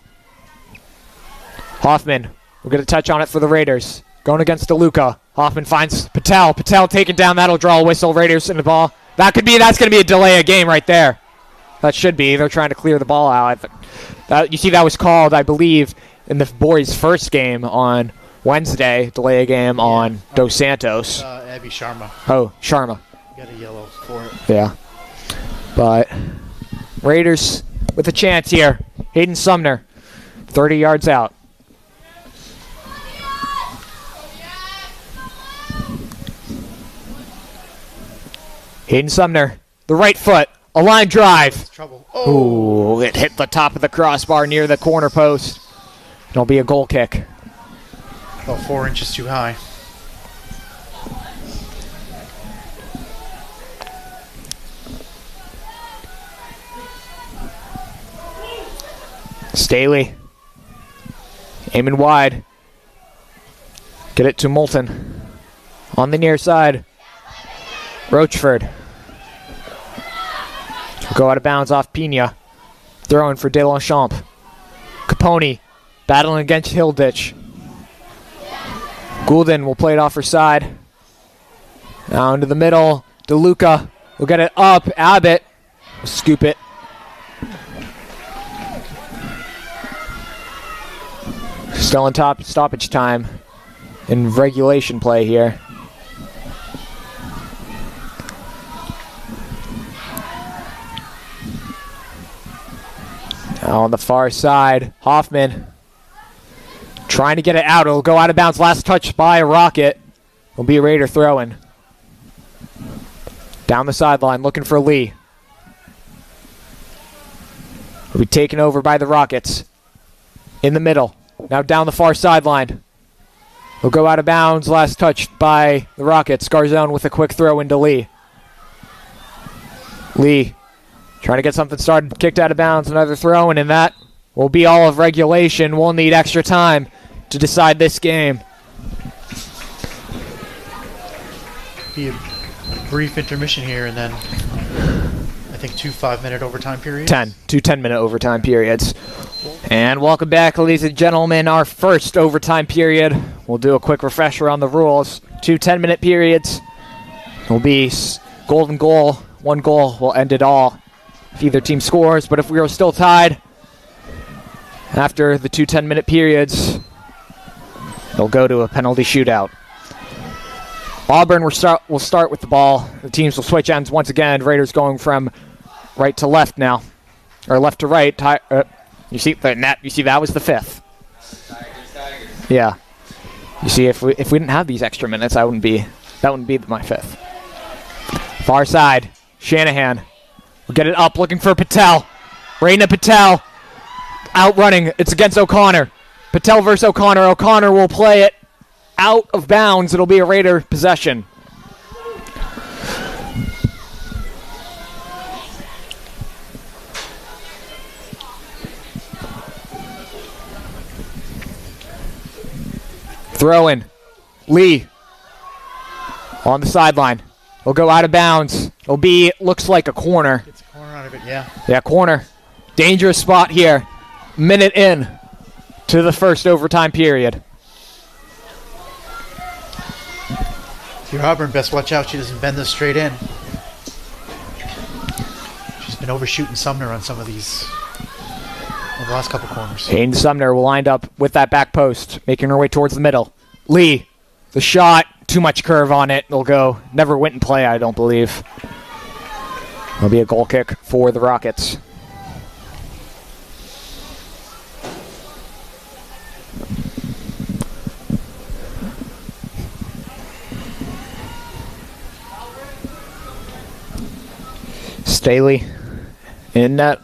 Hoffman will get a touch on it for the Raiders. Going against DeLuca. Hoffman finds Patel. Patel taken down. That'll draw a whistle. Raiders in the ball. That's going to be a delay of game right there. That should be. They're trying to clear the ball out. You see that was called, I believe, in the boys' first game on Wednesday. Delay a game on Dos Santos. Abby Sharma. Oh, Sharma. Got a yellow for it. Yeah. But Raiders with a chance here. Hayden Sumner, 30 yards out. Hayden Sumner, the right foot, a line drive. Trouble. Ooh, it hit the top of the crossbar near the corner post. It'll be a goal kick. About 4 inches too high. Staley. Aiming wide. Get it to Moulton. On the near side. Roachford. Will go out of bounds off Pena. Throwing for De Longchamp. Capone. Battling against Hilditch. Goulden will play it off her side. Now into the middle. DeLuca will get it up. Abbott will scoop it. Still in top stoppage time in regulation play here. Now on the far side, Hoffman trying to get it out. It'll go out of bounds. Last touch by a Rocket. Will be a Raider throwing. Down the sideline, looking for Lee. Will be taken over by the Rockets. In the middle. Now down the far sideline. Will go out of bounds. Last touch by the Rockets. Garzone with a quick throw into Lee. Lee trying to get something started. Kicked out of bounds. Another throw, and that will be all of regulation. We'll need extra time to decide this game. Be a brief intermission here, and then I think 2 5-minute overtime periods. 2 10-minute overtime periods. And welcome back, ladies and gentlemen. Our first overtime period. We'll do a quick refresher on the rules. 2 10-minute periods. Will be golden goal. 1 goal will end it all if either team scores. But if we are still tied after the 2 10-minute periods, they'll go to a penalty shootout. Auburn will start with the ball. The teams will switch ends once again. Raiders going from right to left now, or left to right. You see that was the 5th. Yeah. You see, if we didn't have these extra minutes, that wouldn't be my 5th. Far side, Shanahan will get it up, looking for Patel. Raina Patel outrunning. It's against O'Connor. Patel versus O'Connor. O'Connor will play it out of bounds. It'll be a Raider possession. Throw in. Lee on the sideline. Will go out of bounds. It'll be, looks like a corner. Gets a corner out of it, yeah. Yeah, corner. Dangerous spot here. Minute in to the first overtime period. If you're Auburn, best watch out she doesn't bend this straight in. She's been overshooting Sumner on some of these over the last couple corners. Hayden Sumner will wind up with that back post, making her way towards the middle. Lee, the shot, too much curve on it. It'll go, never went in play, I don't believe. It'll be a goal kick for the Rockets. Staley in net.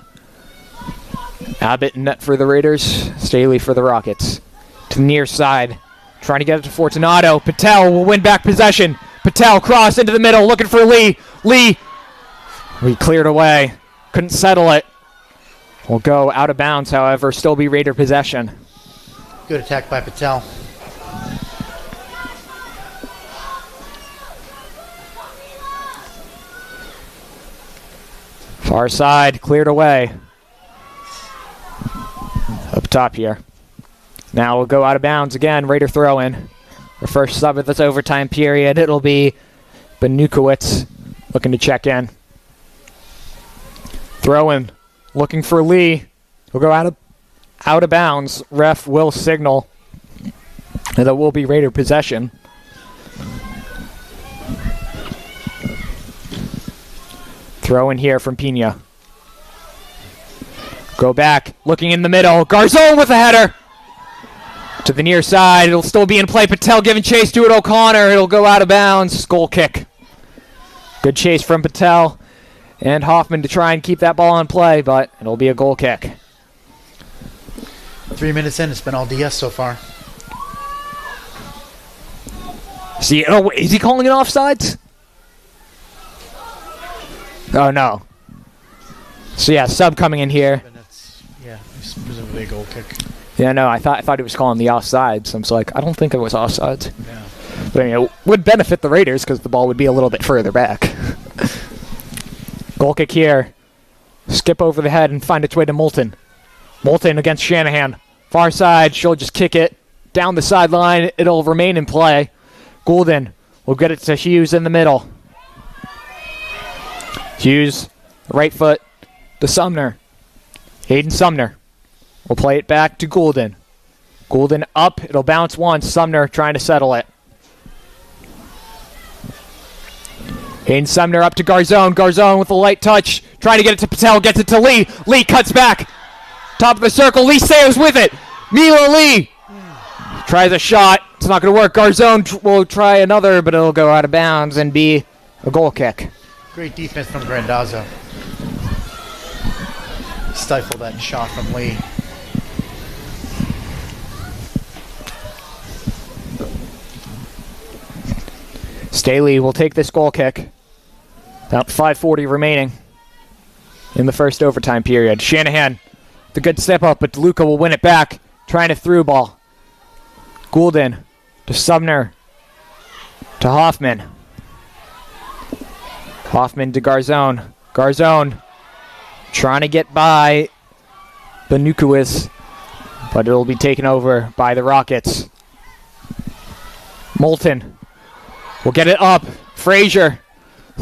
Abbott in net for the Raiders. Staley for the Rockets. To the near side. Trying to get it to Fortunato. Patel will win back possession. Patel cross into the middle. Looking for Lee. Lee. We cleared away. Couldn't settle it. Will go out of bounds, however. Still be Raider possession. Good attack by Patel. Far side, cleared away. Up top here. Now we'll go out of bounds again. Raider throw in. The first sub of this overtime period. It'll be Benukowitz looking to check in. Throw in. Looking for Lee. We'll go out of bounds. Ref will signal. And that will be Raider possession. Throw in here from Pena. Go back, looking in the middle. Garzone with a header. To the near side, it'll still be in play. Patel giving chase to it. O'Connor, it'll go out of bounds. Goal kick. Good chase from Patel and Hoffman to try and keep that ball in play, but it'll be a goal kick. 3 minutes in, it's been all DS so far. See, oh, is he calling it offsides? Oh, no. So, yeah, sub coming in here. Yeah, it's presumably a goal kick. Yeah, no, I thought he was calling the offsides. So I was like, I don't think it was offsides. Yeah. But, I mean, it would benefit the Raiders because the ball would be a little bit further back. Goal kick here. Skip over the head and find its way to Moulton. Moulton against Shanahan. Far side, she'll just kick it down the sideline. It'll remain in play. Goulden will get it to Hughes in the middle. Hughes, right foot to Sumner. Hayden Sumner will play it back to Goulden. Goulden up. It'll bounce once. Sumner trying to settle it. Hayden Sumner up to Garzone. Garzone with a light touch. Trying to get it to Patel. Gets it to Lee. Lee cuts back. Top of the circle. Lee saves with it. Mila Lee tries a shot. It's not going to work. Garzone will try another, but it'll go out of bounds and be a goal kick. Great defense from Grandazzo. Stifle that shot from Lee. Staley will take this goal kick. About 5:40 remaining in the first overtime period. Shanahan, the good step up, but DeLuca will win it back. Trying to through ball. Goulden to Sumner to Hoffman. Hoffman to Garzone. Garzone trying to get by Benukowitz, but it'll be taken over by the Rockets. Moulton will get it up. Frazier,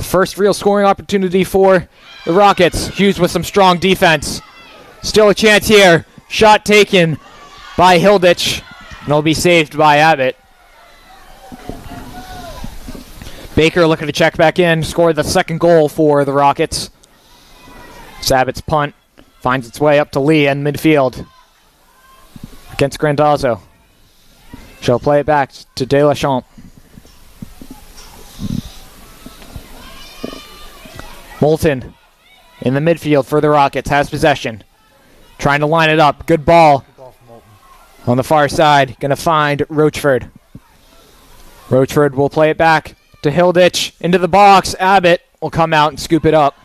first real scoring opportunity for the Rockets. Hughes with some strong defense. Still a chance here. Shot taken by Hilditch, and it'll be saved by Abbott. Baker looking to check back in, scored the second goal for the Rockets. Abbott's punt finds its way up to Lee in midfield against Grandazzo. She'll play it back to De La Champ. Moulton in the midfield for the Rockets, has possession. Trying to line it up. Good ball. On the far side, going to find Roachford. Roachford will play it back to Hilditch into the box. Abbott will come out and scoop it up.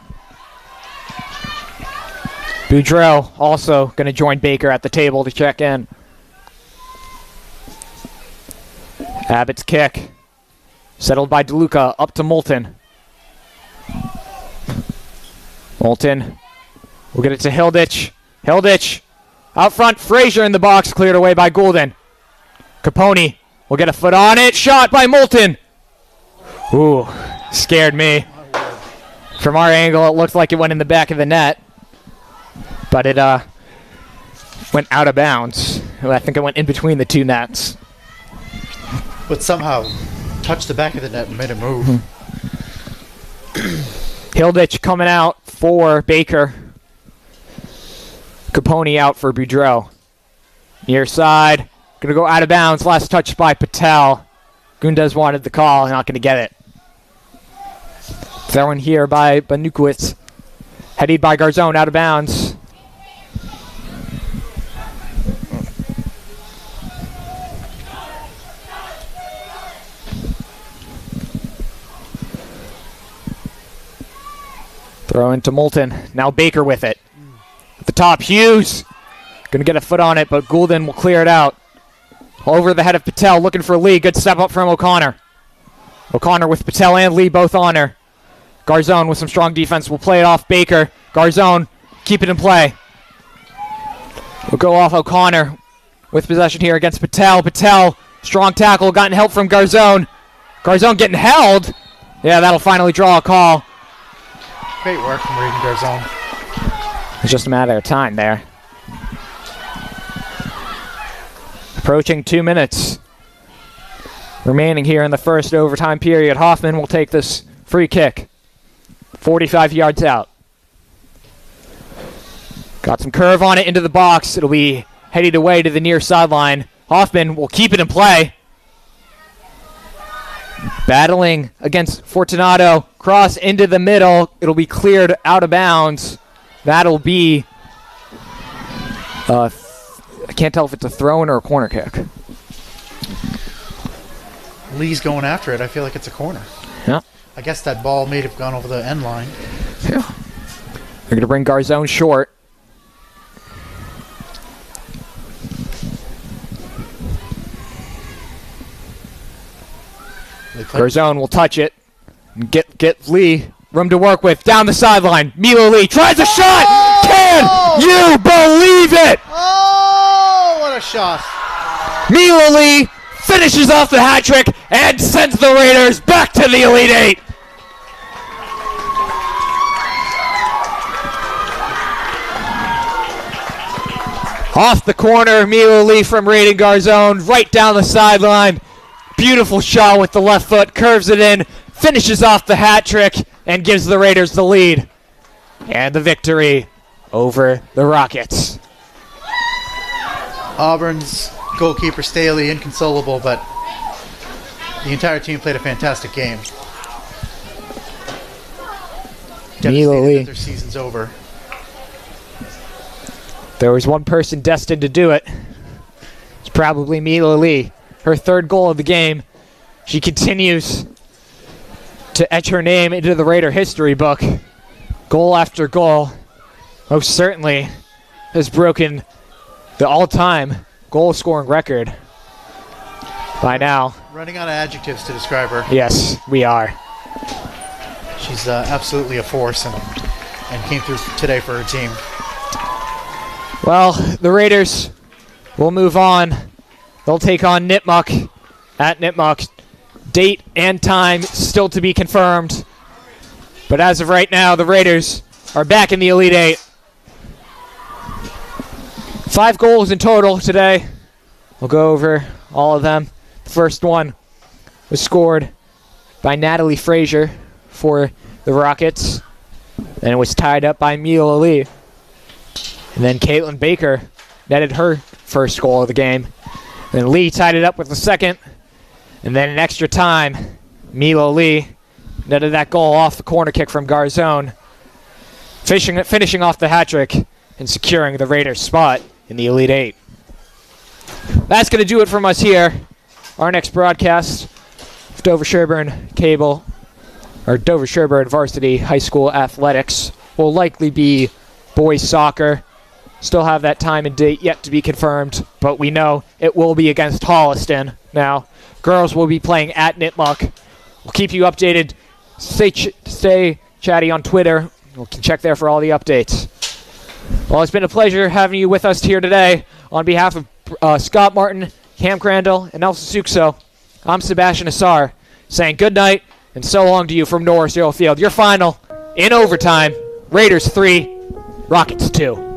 Boudreau also going to join Baker at the table to check in. Abbott's kick. Settled by DeLuca. Up to Moulton. Moulton will get it to Hilditch. Hilditch out front. Frazier in the box. Cleared away by Goulden. Capone will get a foot on it. Shot by Moulton. Ooh, scared me. From our angle, it looked like it went in the back of the net. But it went out of bounds. I think it went in between the two nets. But somehow touched the back of the net and made a move. Hilditch coming out for Baker. Capone out for Boudreau. Near side. Going to go out of bounds. Last touch by Patel. Gundez wanted the call. Not going to get it. Thrown here by Banukowitz. Headed by Garzone. Out of bounds. Throw into Moulton. Now Baker with it. At the top, Hughes. Going to get a foot on it, but Goulden will clear it out. Over the head of Patel, looking for Lee. Good step up from O'Connor. O'Connor with Patel and Lee both on her. Garzone with some strong defense will play it off Baker. Garzone, keep it in play. We'll go off O'Connor with possession here against Patel. Patel, strong tackle, gotten help from Garzone. Garzone getting held. Yeah, that'll finally draw a call. Great work from Reed and Garzone. It's just a matter of time there. Approaching 2 minutes remaining here in the first overtime period. Hoffman will take this free kick. 45 yards out. Got some curve on it into the box. It'll be headed away to the near sideline. Hoffman will keep it in play. Battling against Fortunato. Cross into the middle. It'll be cleared out of bounds. That'll be... I can't tell if it's a throw-in or a corner kick. Lee's going after it. I feel like it's a corner. Yeah. I guess that ball may have gone over the end line. Yeah. They're going to bring Garzone short. Garzone will touch it. Get Lee room to work with. Down the sideline. Milo Lee tries a shot. Can you believe it? Oh, what a shot. Milo Lee finishes off the hat trick and sends the Raiders back to the Elite Eight. Off the corner, Milo Lee from Raiden Garzone, right down the sideline. Beautiful shot with the left foot, curves it in, finishes off the hat trick, and gives the Raiders the lead. And the victory over the Rockets. Auburn's goalkeeper Staley inconsolable, but the entire team played a fantastic game. Milo Lee. That their season's over. There was one person destined to do it. It's probably Milo Lee. Her third goal of the game. She continues to etch her name into the Raider history book. Goal after goal. Most certainly has broken the all-time goal-scoring record by now. Running out of adjectives to describe her. Yes, we are. She's absolutely a force and came through today for her team. Well, the Raiders will move on. They'll take on Nipmuc at Nipmuc. Date and time still to be confirmed. But as of right now, the Raiders are back in the Elite Eight. 5 goals in total today. We'll go over all of them. The first one was scored by Natalie Frazier for the Rockets. And it was tied up by Mila Lee. And then Caitlin Baker netted her first goal of the game. Then Lee tied it up with the second. And then in extra time, Milo Lee netted that goal off the corner kick from Garzone, finishing off the hat trick and securing the Raiders' spot in the Elite Eight. That's going to do it from us here. Our next broadcast of Dover-Sherborn Cable, or Dover-Sherborn Varsity High School Athletics, will likely be boys soccer. Still have that time and date yet to be confirmed, but we know it will be against Holliston. Now, girls will be playing at Nipmuc. We'll keep you updated. Stay chatty on Twitter. You can check there for all the updates. Well, it's been a pleasure having you with us here today. On behalf of Scott Martin, Cam Crandall, and Nelson Sukso, I'm Sebastian Assar, saying good night and so long to you from Norris Field. Your final, in overtime, Raiders 3, Rockets 2.